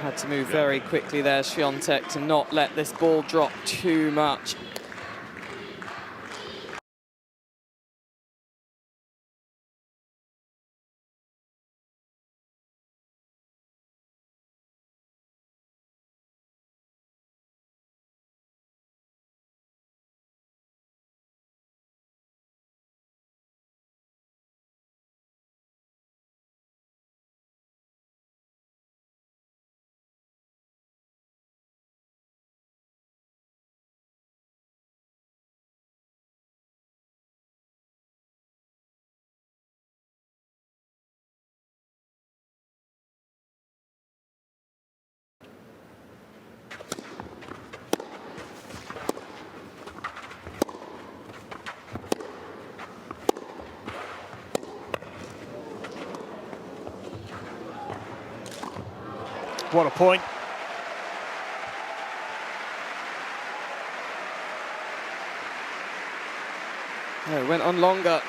Had to move very quickly there, Swiatek, to not let this ball drop too much. What a point. No, it went on longer.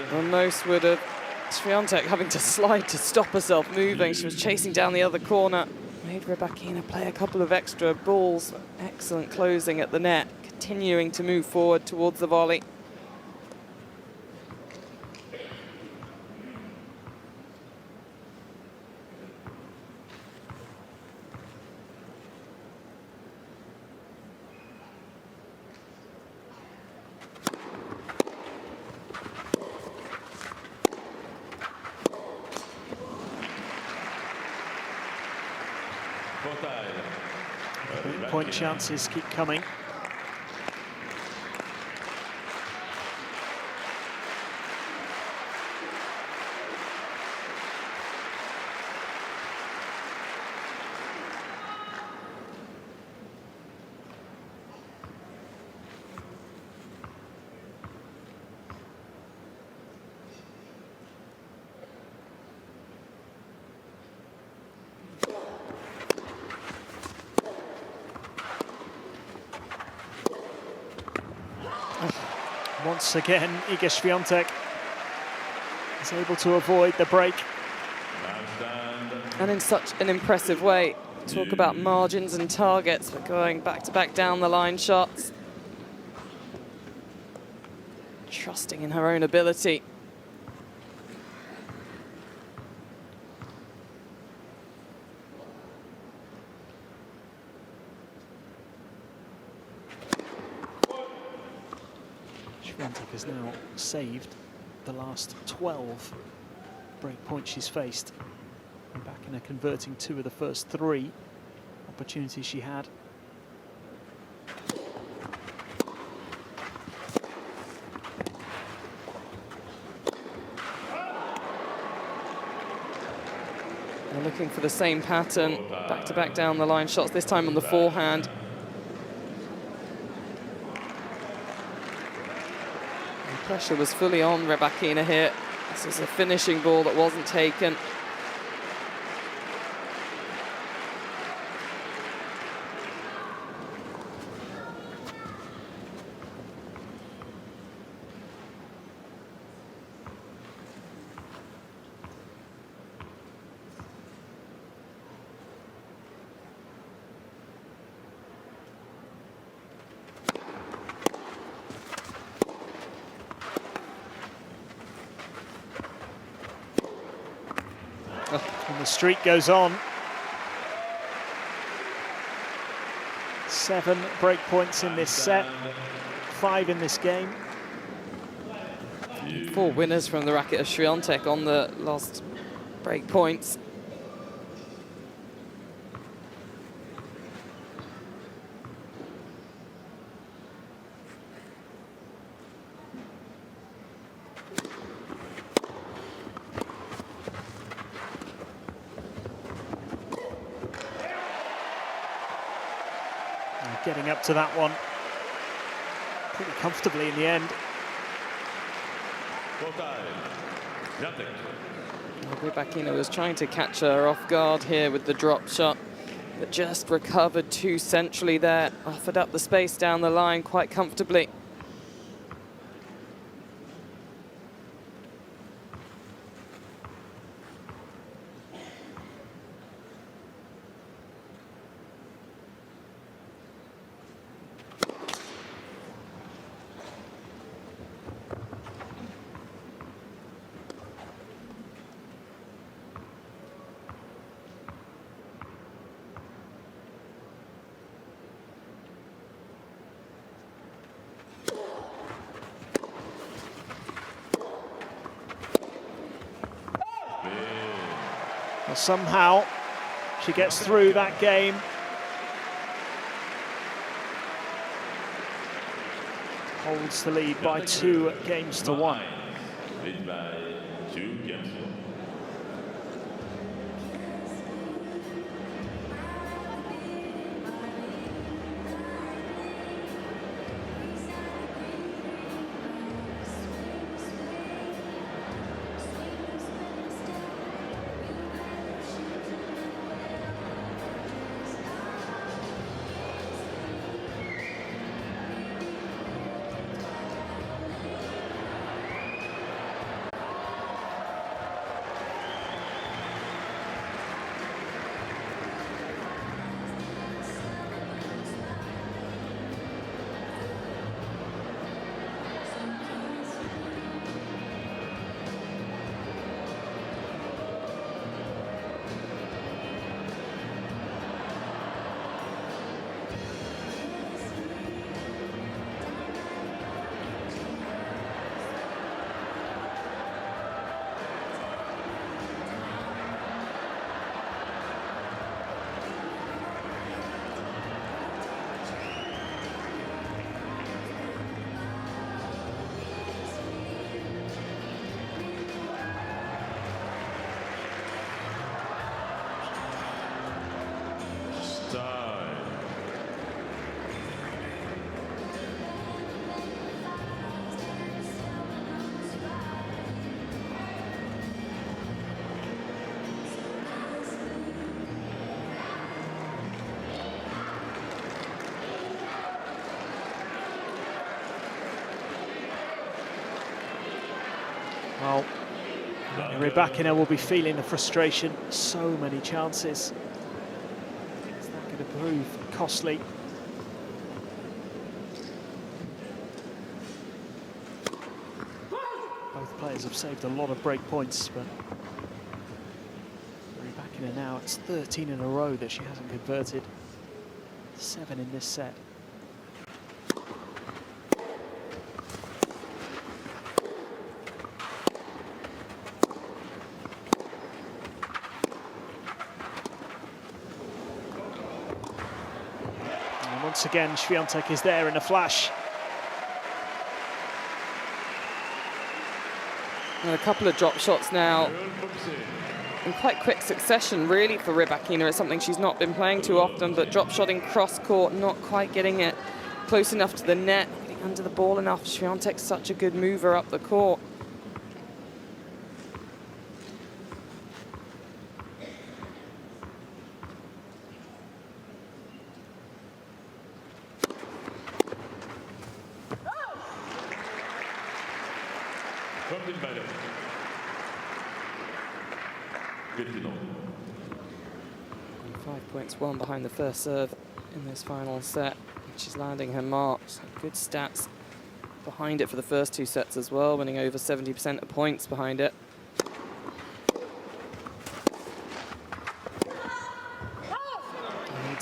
Well, most would have. Swiatek having to slide to stop herself moving. She was chasing down the other corner. Made Rybakina play a couple of extra balls. Excellent closing at the net, continuing to move forward towards the volley. Point chances keep coming. Once again, Iga Swiatek is able to avoid the break. And in such an impressive way. Talk about margins and targets. We're going back-to-back down the line shots. Trusting in her own ability. Swiatek has now saved the last 12 break points she's faced. And back in her converting 2 of the first 3 opportunities she had. They're looking for the same pattern, back-to-back down the line shots, this time on the forehand. The pressure was fully on Rybakina here. This is a finishing ball that wasn't taken. the streak goes on. 7 break points in this set, 5 in this game. 4 winners from the racket of Swiatek on the last break points. Getting up to that one pretty comfortably in the end. Rybakina was trying to catch her off guard here with the drop shot, but just recovered too centrally there, offered up the space down the line quite comfortably. Well, somehow she gets through that game. Holds the lead by 2 games to 1. Lead by 2 games to 1. Well, Rybakina will be feeling the frustration. So many chances. Is that going to prove costly? Both players have saved a lot of break points, but Rybakina now, it's 13 in a row that she hasn't converted. 7 in this set. Once again, Swiatek is there in a flash. And a couple of drop shots now in quite quick succession, really, for Rybakina. It's something she's not been playing too often, but drop shotting cross court, not quite getting it close enough to the net, getting under the ball enough. Swiatek's such a good mover up the court. Good to know. 5 points, 1 behind the first serve in this final set. She's landing her marks. Good stats behind it for the first 2 sets as well, winning over 70% of points behind it.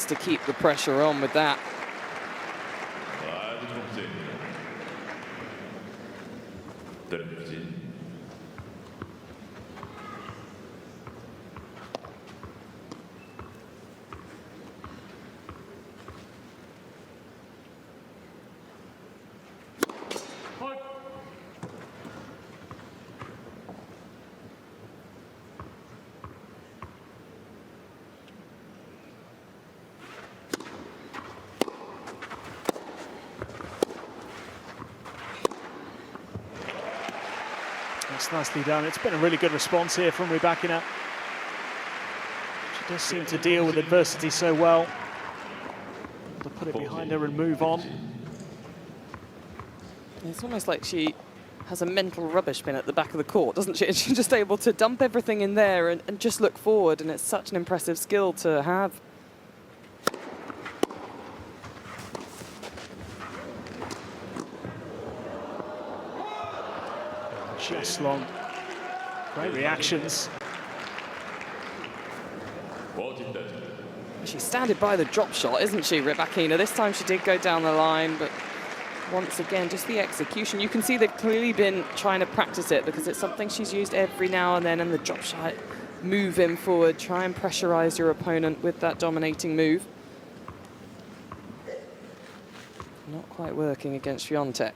needs to keep the pressure on with that. It's nicely done. It's been a really good response here from Rybakina. She does seem to deal with adversity so well. To put it behind her and move on. It's almost like she has a mental rubbish bin at the back of the court, doesn't she? And she's just able to dump everything in there and just look forward, and it's such an impressive skill to have. Just long. Great reactions. She's standing by the drop shot, isn't she, Rybakina? This time she did go down the line, but once again, just the execution. You can see they've clearly been trying to practice it because it's something she's used every now and then, and the drop shot, move in forward, try and pressurize your opponent with that dominating move. Not quite working against Swiatek.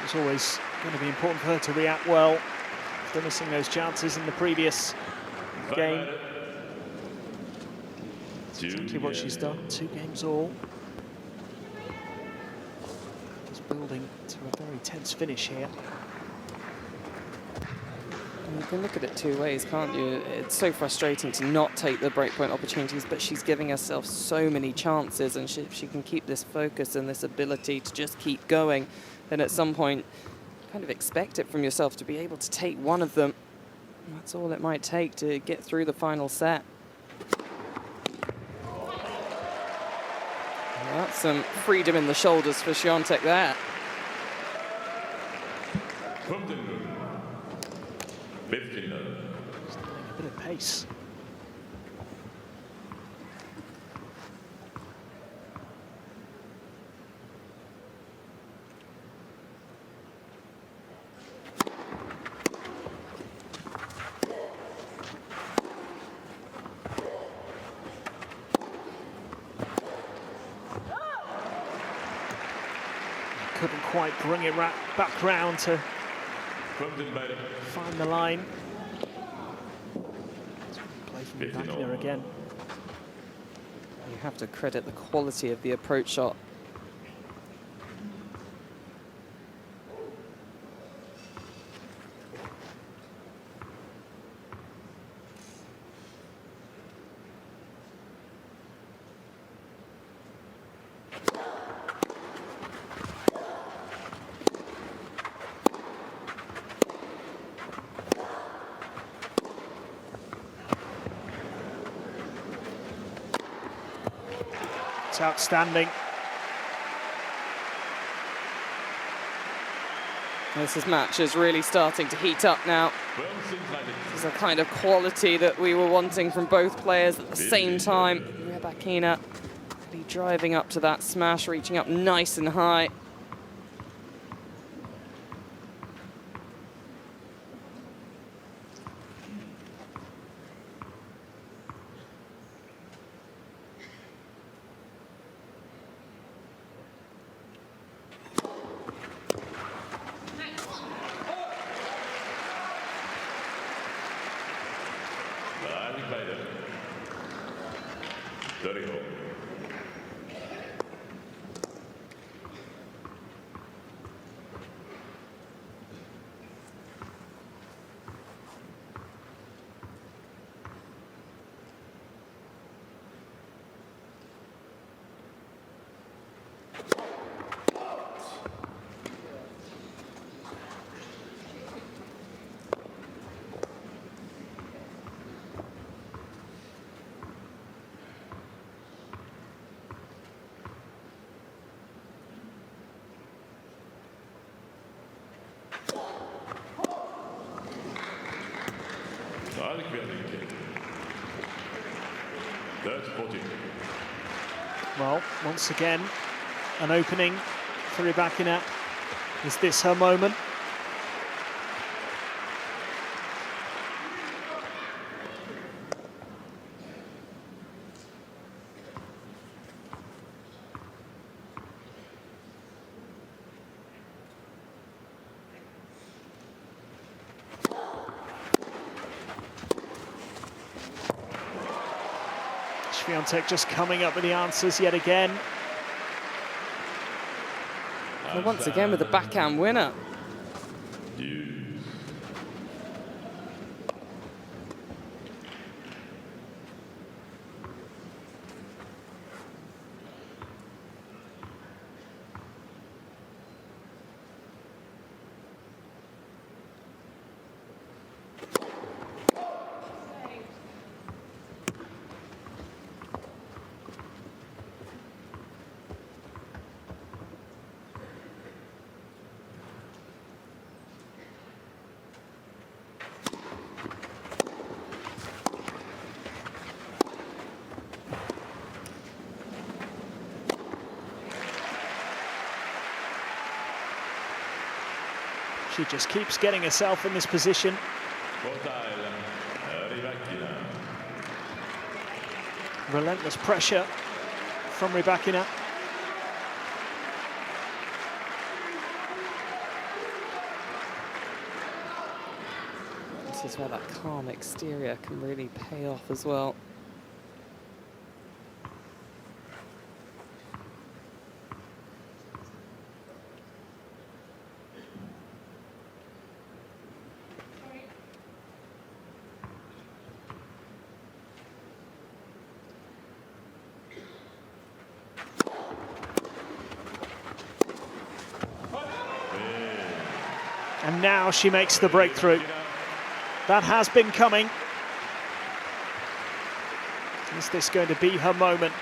It's always going to be important for her to react well after missing those chances in the previous game. That's exactly what she's done, 2 games all. Just building to a very tense finish here. You can look at it 2 ways, can't you? It's so frustrating to not take the breakpoint opportunities, but she's giving herself so many chances, and if she can keep this focus and this ability to just keep going, then at some point, kind of expect it from yourself to be able to take one of them. And that's all it might take to get through the final set. Well, that's some freedom in the shoulders for Swiatek there. Just adding a bit of pace. Couldn't quite bring it back round to find the line. Play from Rybakina again. You have to credit the quality of the approach shot. It's outstanding. This match is really starting to heat up now. This is the kind of quality that we were wanting from both players at the same time. Rybakina really driving up to that smash, reaching up nice and high. Well, once again, an opening for Rybakina. Is this her moment? Swiatek just coming up with the answers yet again. Well, once again with a backhand winner. She just keeps getting herself in this position. Relentless pressure from Rybakina. This is where that calm exterior can really pay off as well. And now she makes the breakthrough. That has been coming. Is this going to be her moment?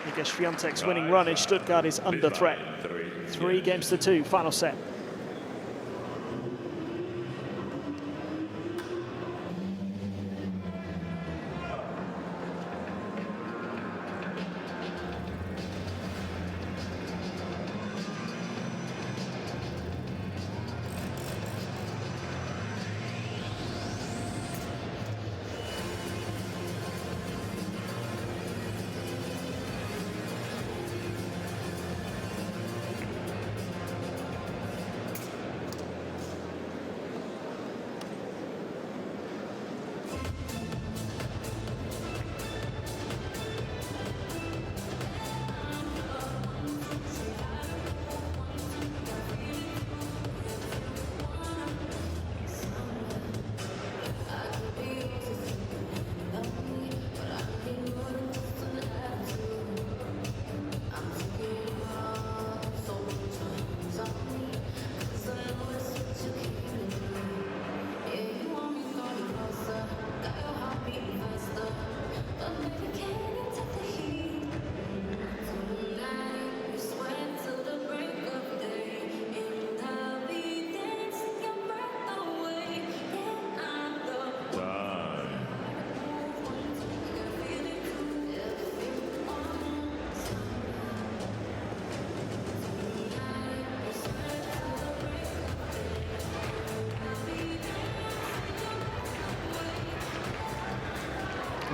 Iga Swiatek's winning run in Stuttgart is under threat. 3-2, final set.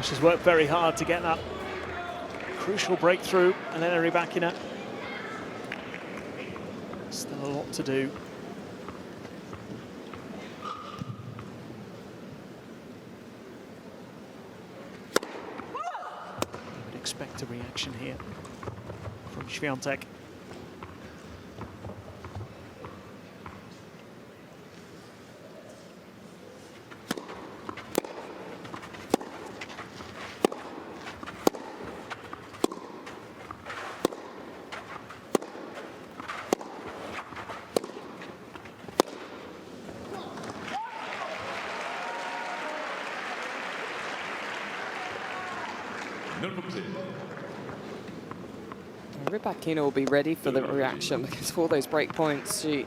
She's worked very hard to get that crucial breakthrough, Elena Rybakina. Still a lot to do. You would expect a reaction here from Swiatek. Rybakina will be ready for the reaction because for all those break points she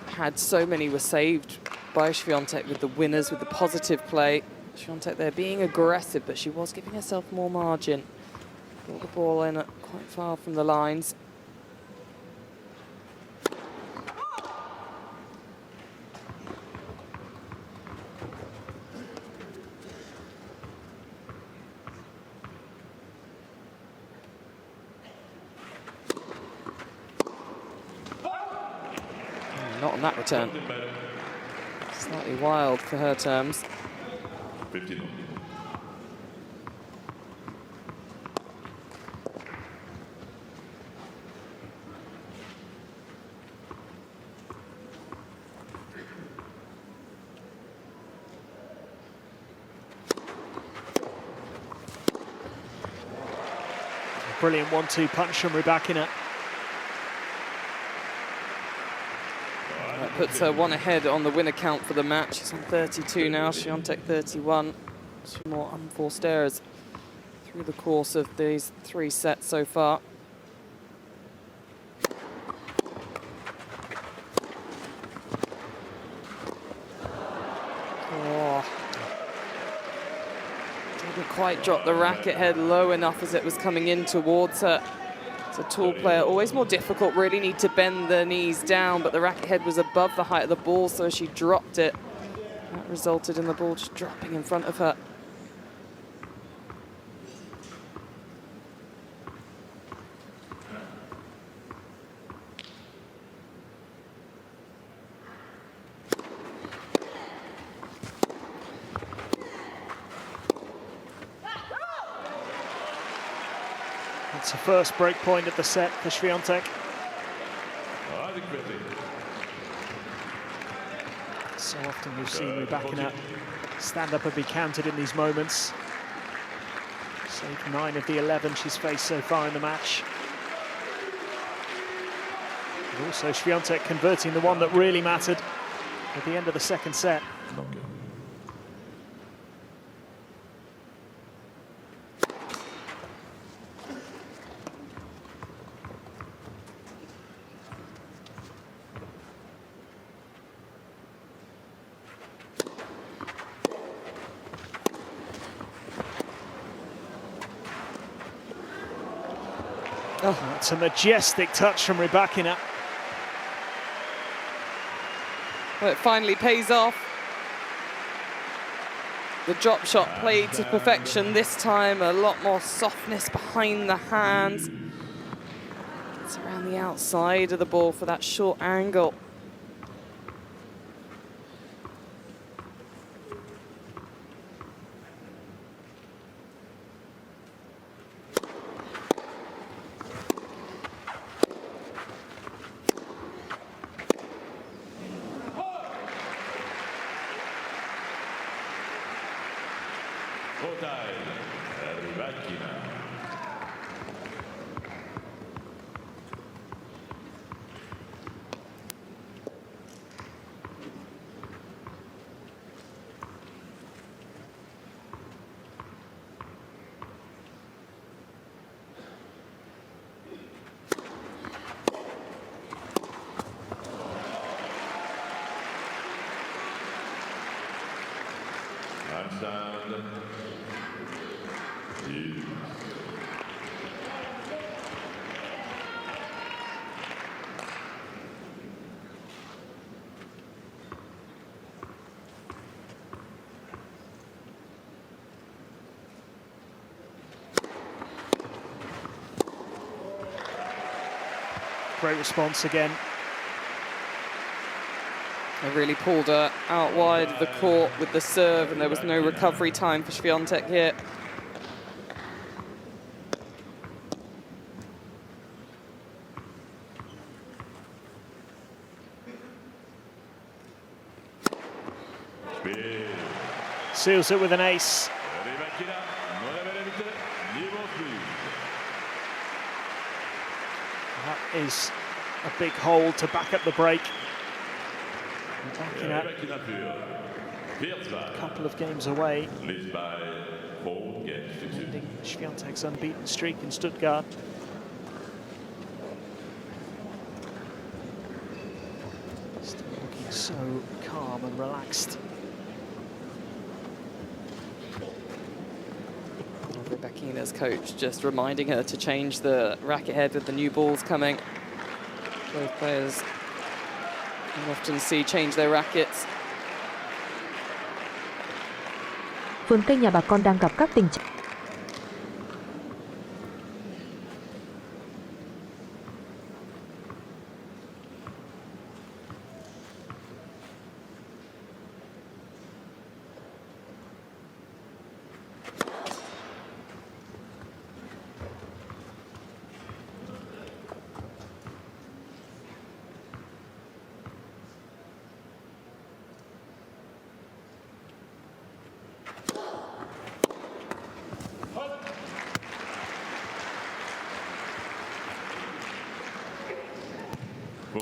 had, so many were saved by Swiatek with the winners, with the positive play. Swiatek there being aggressive, but she was giving herself more margin. Brought the ball in quite far from the lines. Not on that return. Slightly wild for her terms. 15. Brilliant 1-2 punch from Rybakina. That puts her one ahead on the winner count for the match. She's on 32 now, Swiatek 31. Some more unforced errors through the course of these 3 sets so far. Oh. Didn't quite drop the racket head low enough as it was coming in towards her. It's a tall player, always more difficult, really need to bend the knees down, but the racket head was above the height of the ball, so she dropped it. That resulted in the ball just dropping in front of her. It's the first break point of the set for Swiatek. So often we've seen Rybakina stand up and be counted in these moments. Saved 9 of the 11 she's faced so far in the match. And also Swiatek converting the one that really mattered at the end of the second set. Oh, that's a majestic touch from Rybakina. Well, it finally pays off. The drop shot played to perfection this time. A lot more softness behind the hands. It's around the outside of the ball for that short angle. Great response again. They really pulled her out wide of the court with the serve, and there was no recovery time for Swiatek here. Seals it with an ace. That is a big hold to back up the break. Rybakina, a couple of games away. Ending Swiatek's unbeaten streak in Stuttgart. Still looking so calm and relaxed. Rybakina's coach just reminding her to change the racket head with the new balls coming. Both players you often see change their rackets. Phương Tây nhà bà con đang gặp các tình trạng.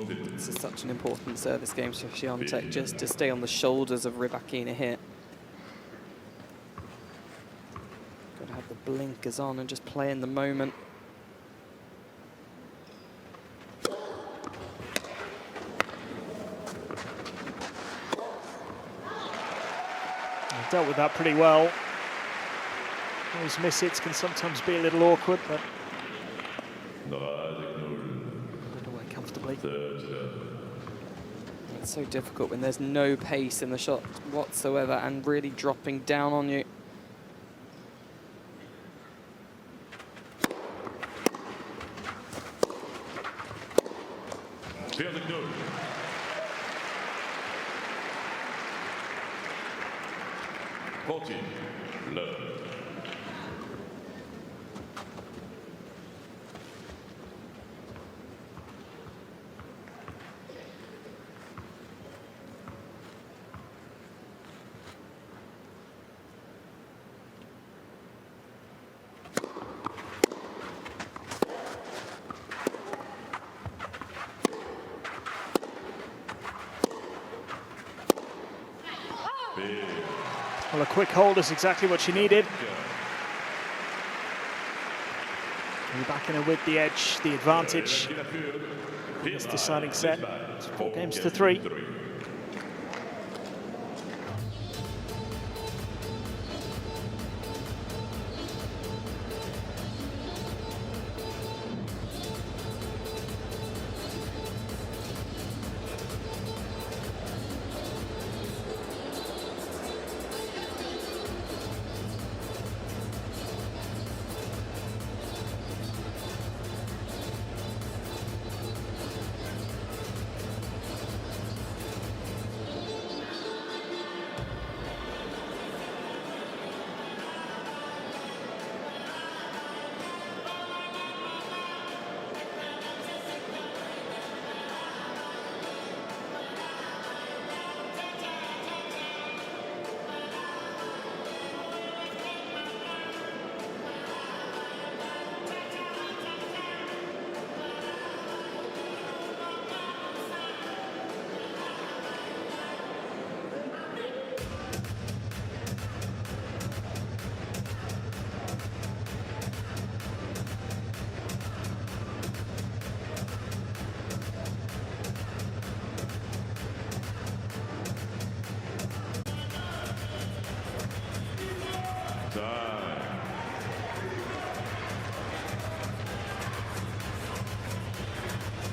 This is such an important service game for Swiatek, just to stay on the shoulders of Rybakina here. Got to have the blinkers on and just play in the moment. Dealt with that pretty well. Those miss hits can sometimes be a little awkward, but put it away comfortably. It's so difficult when there's no pace in the shot whatsoever and really dropping down on you. Well, a quick hold is exactly what she needed. Rybakina with the edge, the advantage. This deciding set, it's 4-3.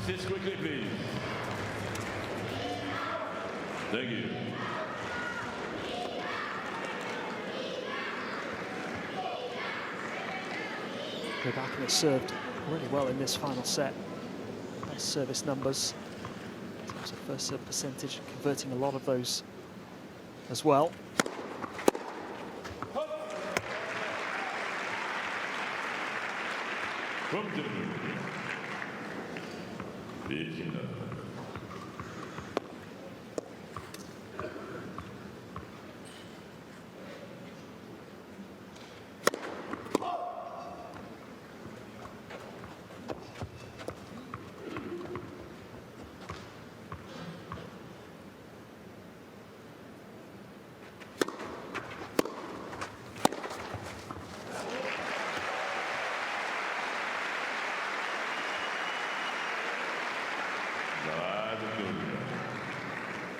Sit quickly, please. Thank you. Rybakina served really well in this final set. Best service numbers in terms of first serve percentage, converting a lot of those as well. From Germany, Elena.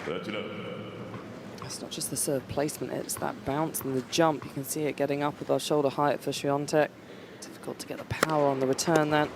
It's not just the serve placement, it's that bounce and the jump. You can see it getting up above shoulder height for Swiatek. Difficult to get the power on the return then.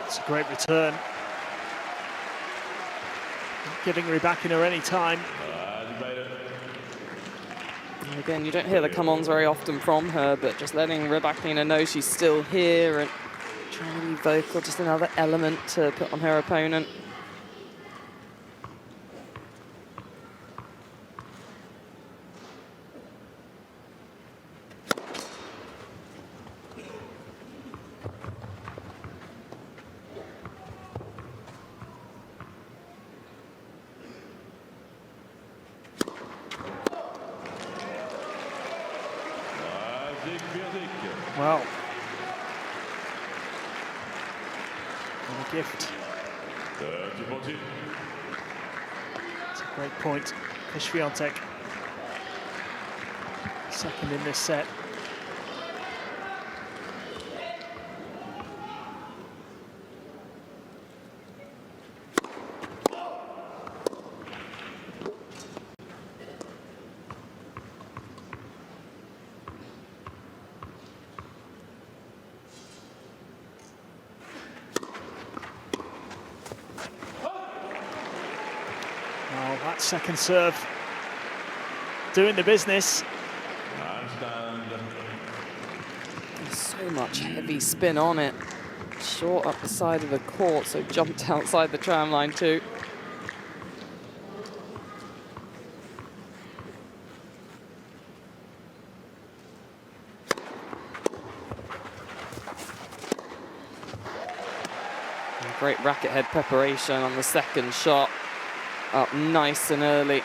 It's a great return. Not giving Rybakina any time. And again, you don't hear the come-ons very often from her, but just letting Rybakina know she's still here and trying to be vocal, just another element to put on her opponent. Well, what a gift. It's a great point for Swiatek. Second in this set. Oh, that second serve doing the business. There's so much heavy spin on it. Short up the side of the court, so jumped outside the tram line too. And great racket head preparation on the second shot. Up nice and early.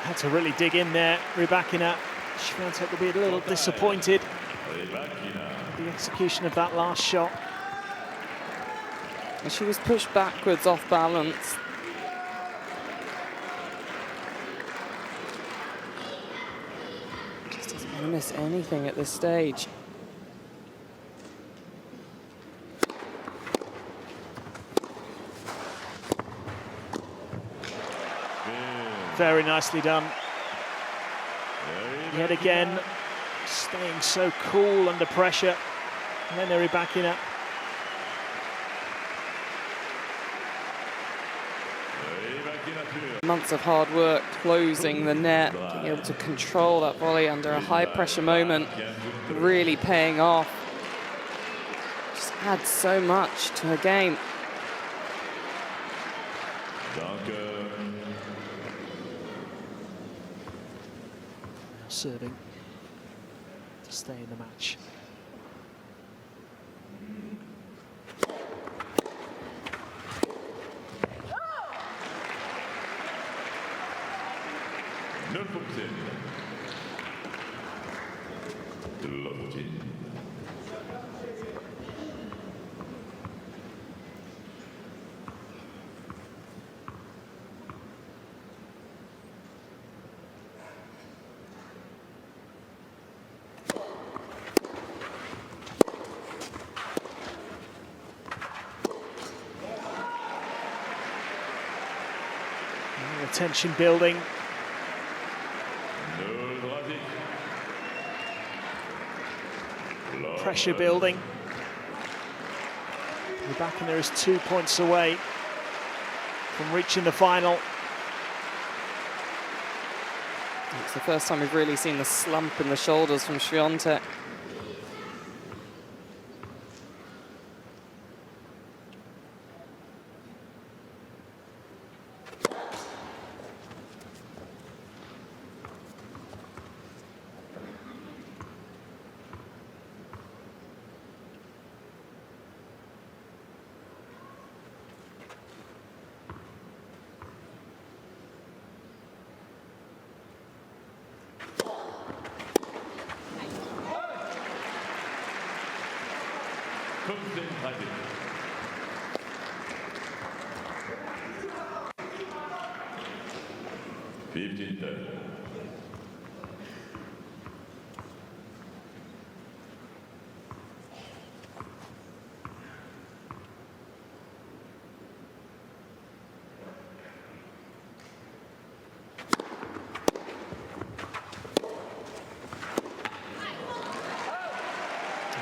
Had to really dig in there, Rybakina. Swiatek will be a little disappointed with the execution of that last shot. And she was pushed backwards off balance. Just doesn't want to miss anything at this stage. Very nicely done. Yet again, staying so cool under pressure. Elena Rybakina. Months of hard work closing the net, being able to control that volley under a high pressure moment, really paying off. Just adds so much to her game. Serving to stay in the match. 0-15. Tension building. Pressure building. Rybakina is 2 points away from reaching the final. It's the first time we've really seen the slump in the shoulders from Swiatek.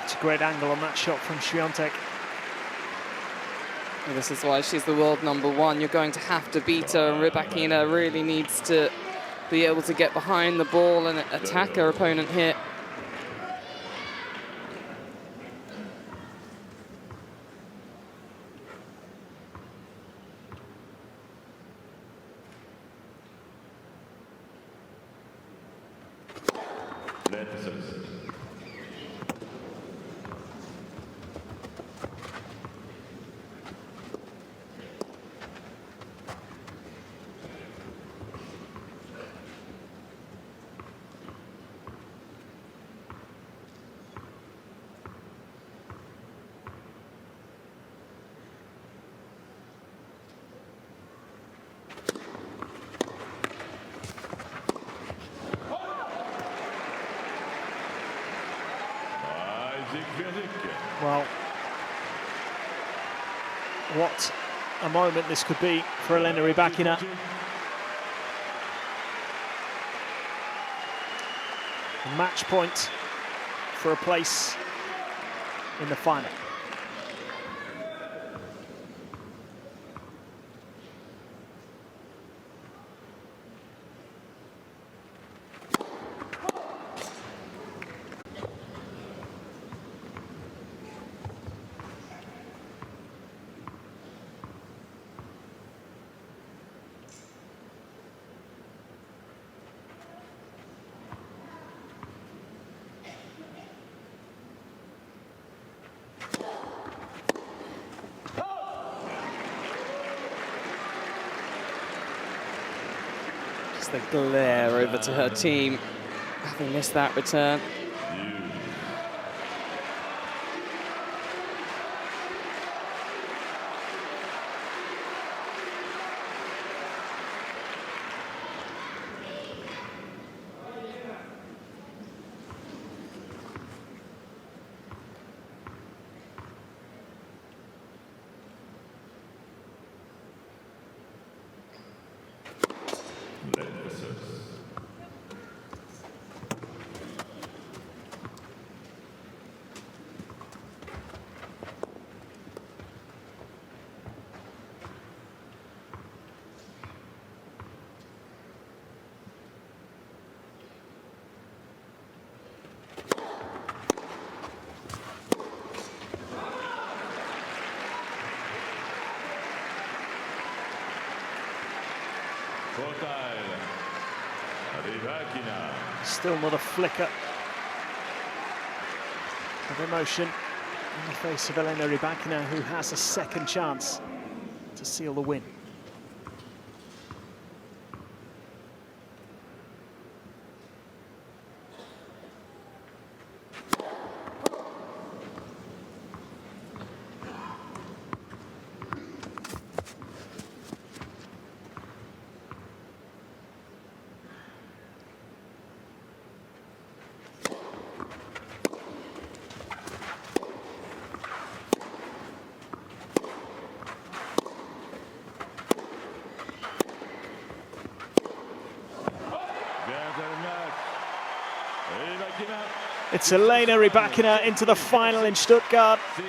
It's a great angle on that shot from Swiatek. This is why she's the world #1. You're going to have to beat her, and Rybakina really needs to be able to get behind the ball and attack her opponent here. Well, what a moment this could be for Elena Rybakina. A match point for a place in the final. The glare over to her team, having missed that return. Still not a flicker of emotion in the face of Elena Rybakina, who has a second chance to seal the win. It's Elena Rybakina into the final in Stuttgart. 6-3.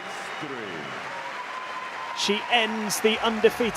She ends the undefeated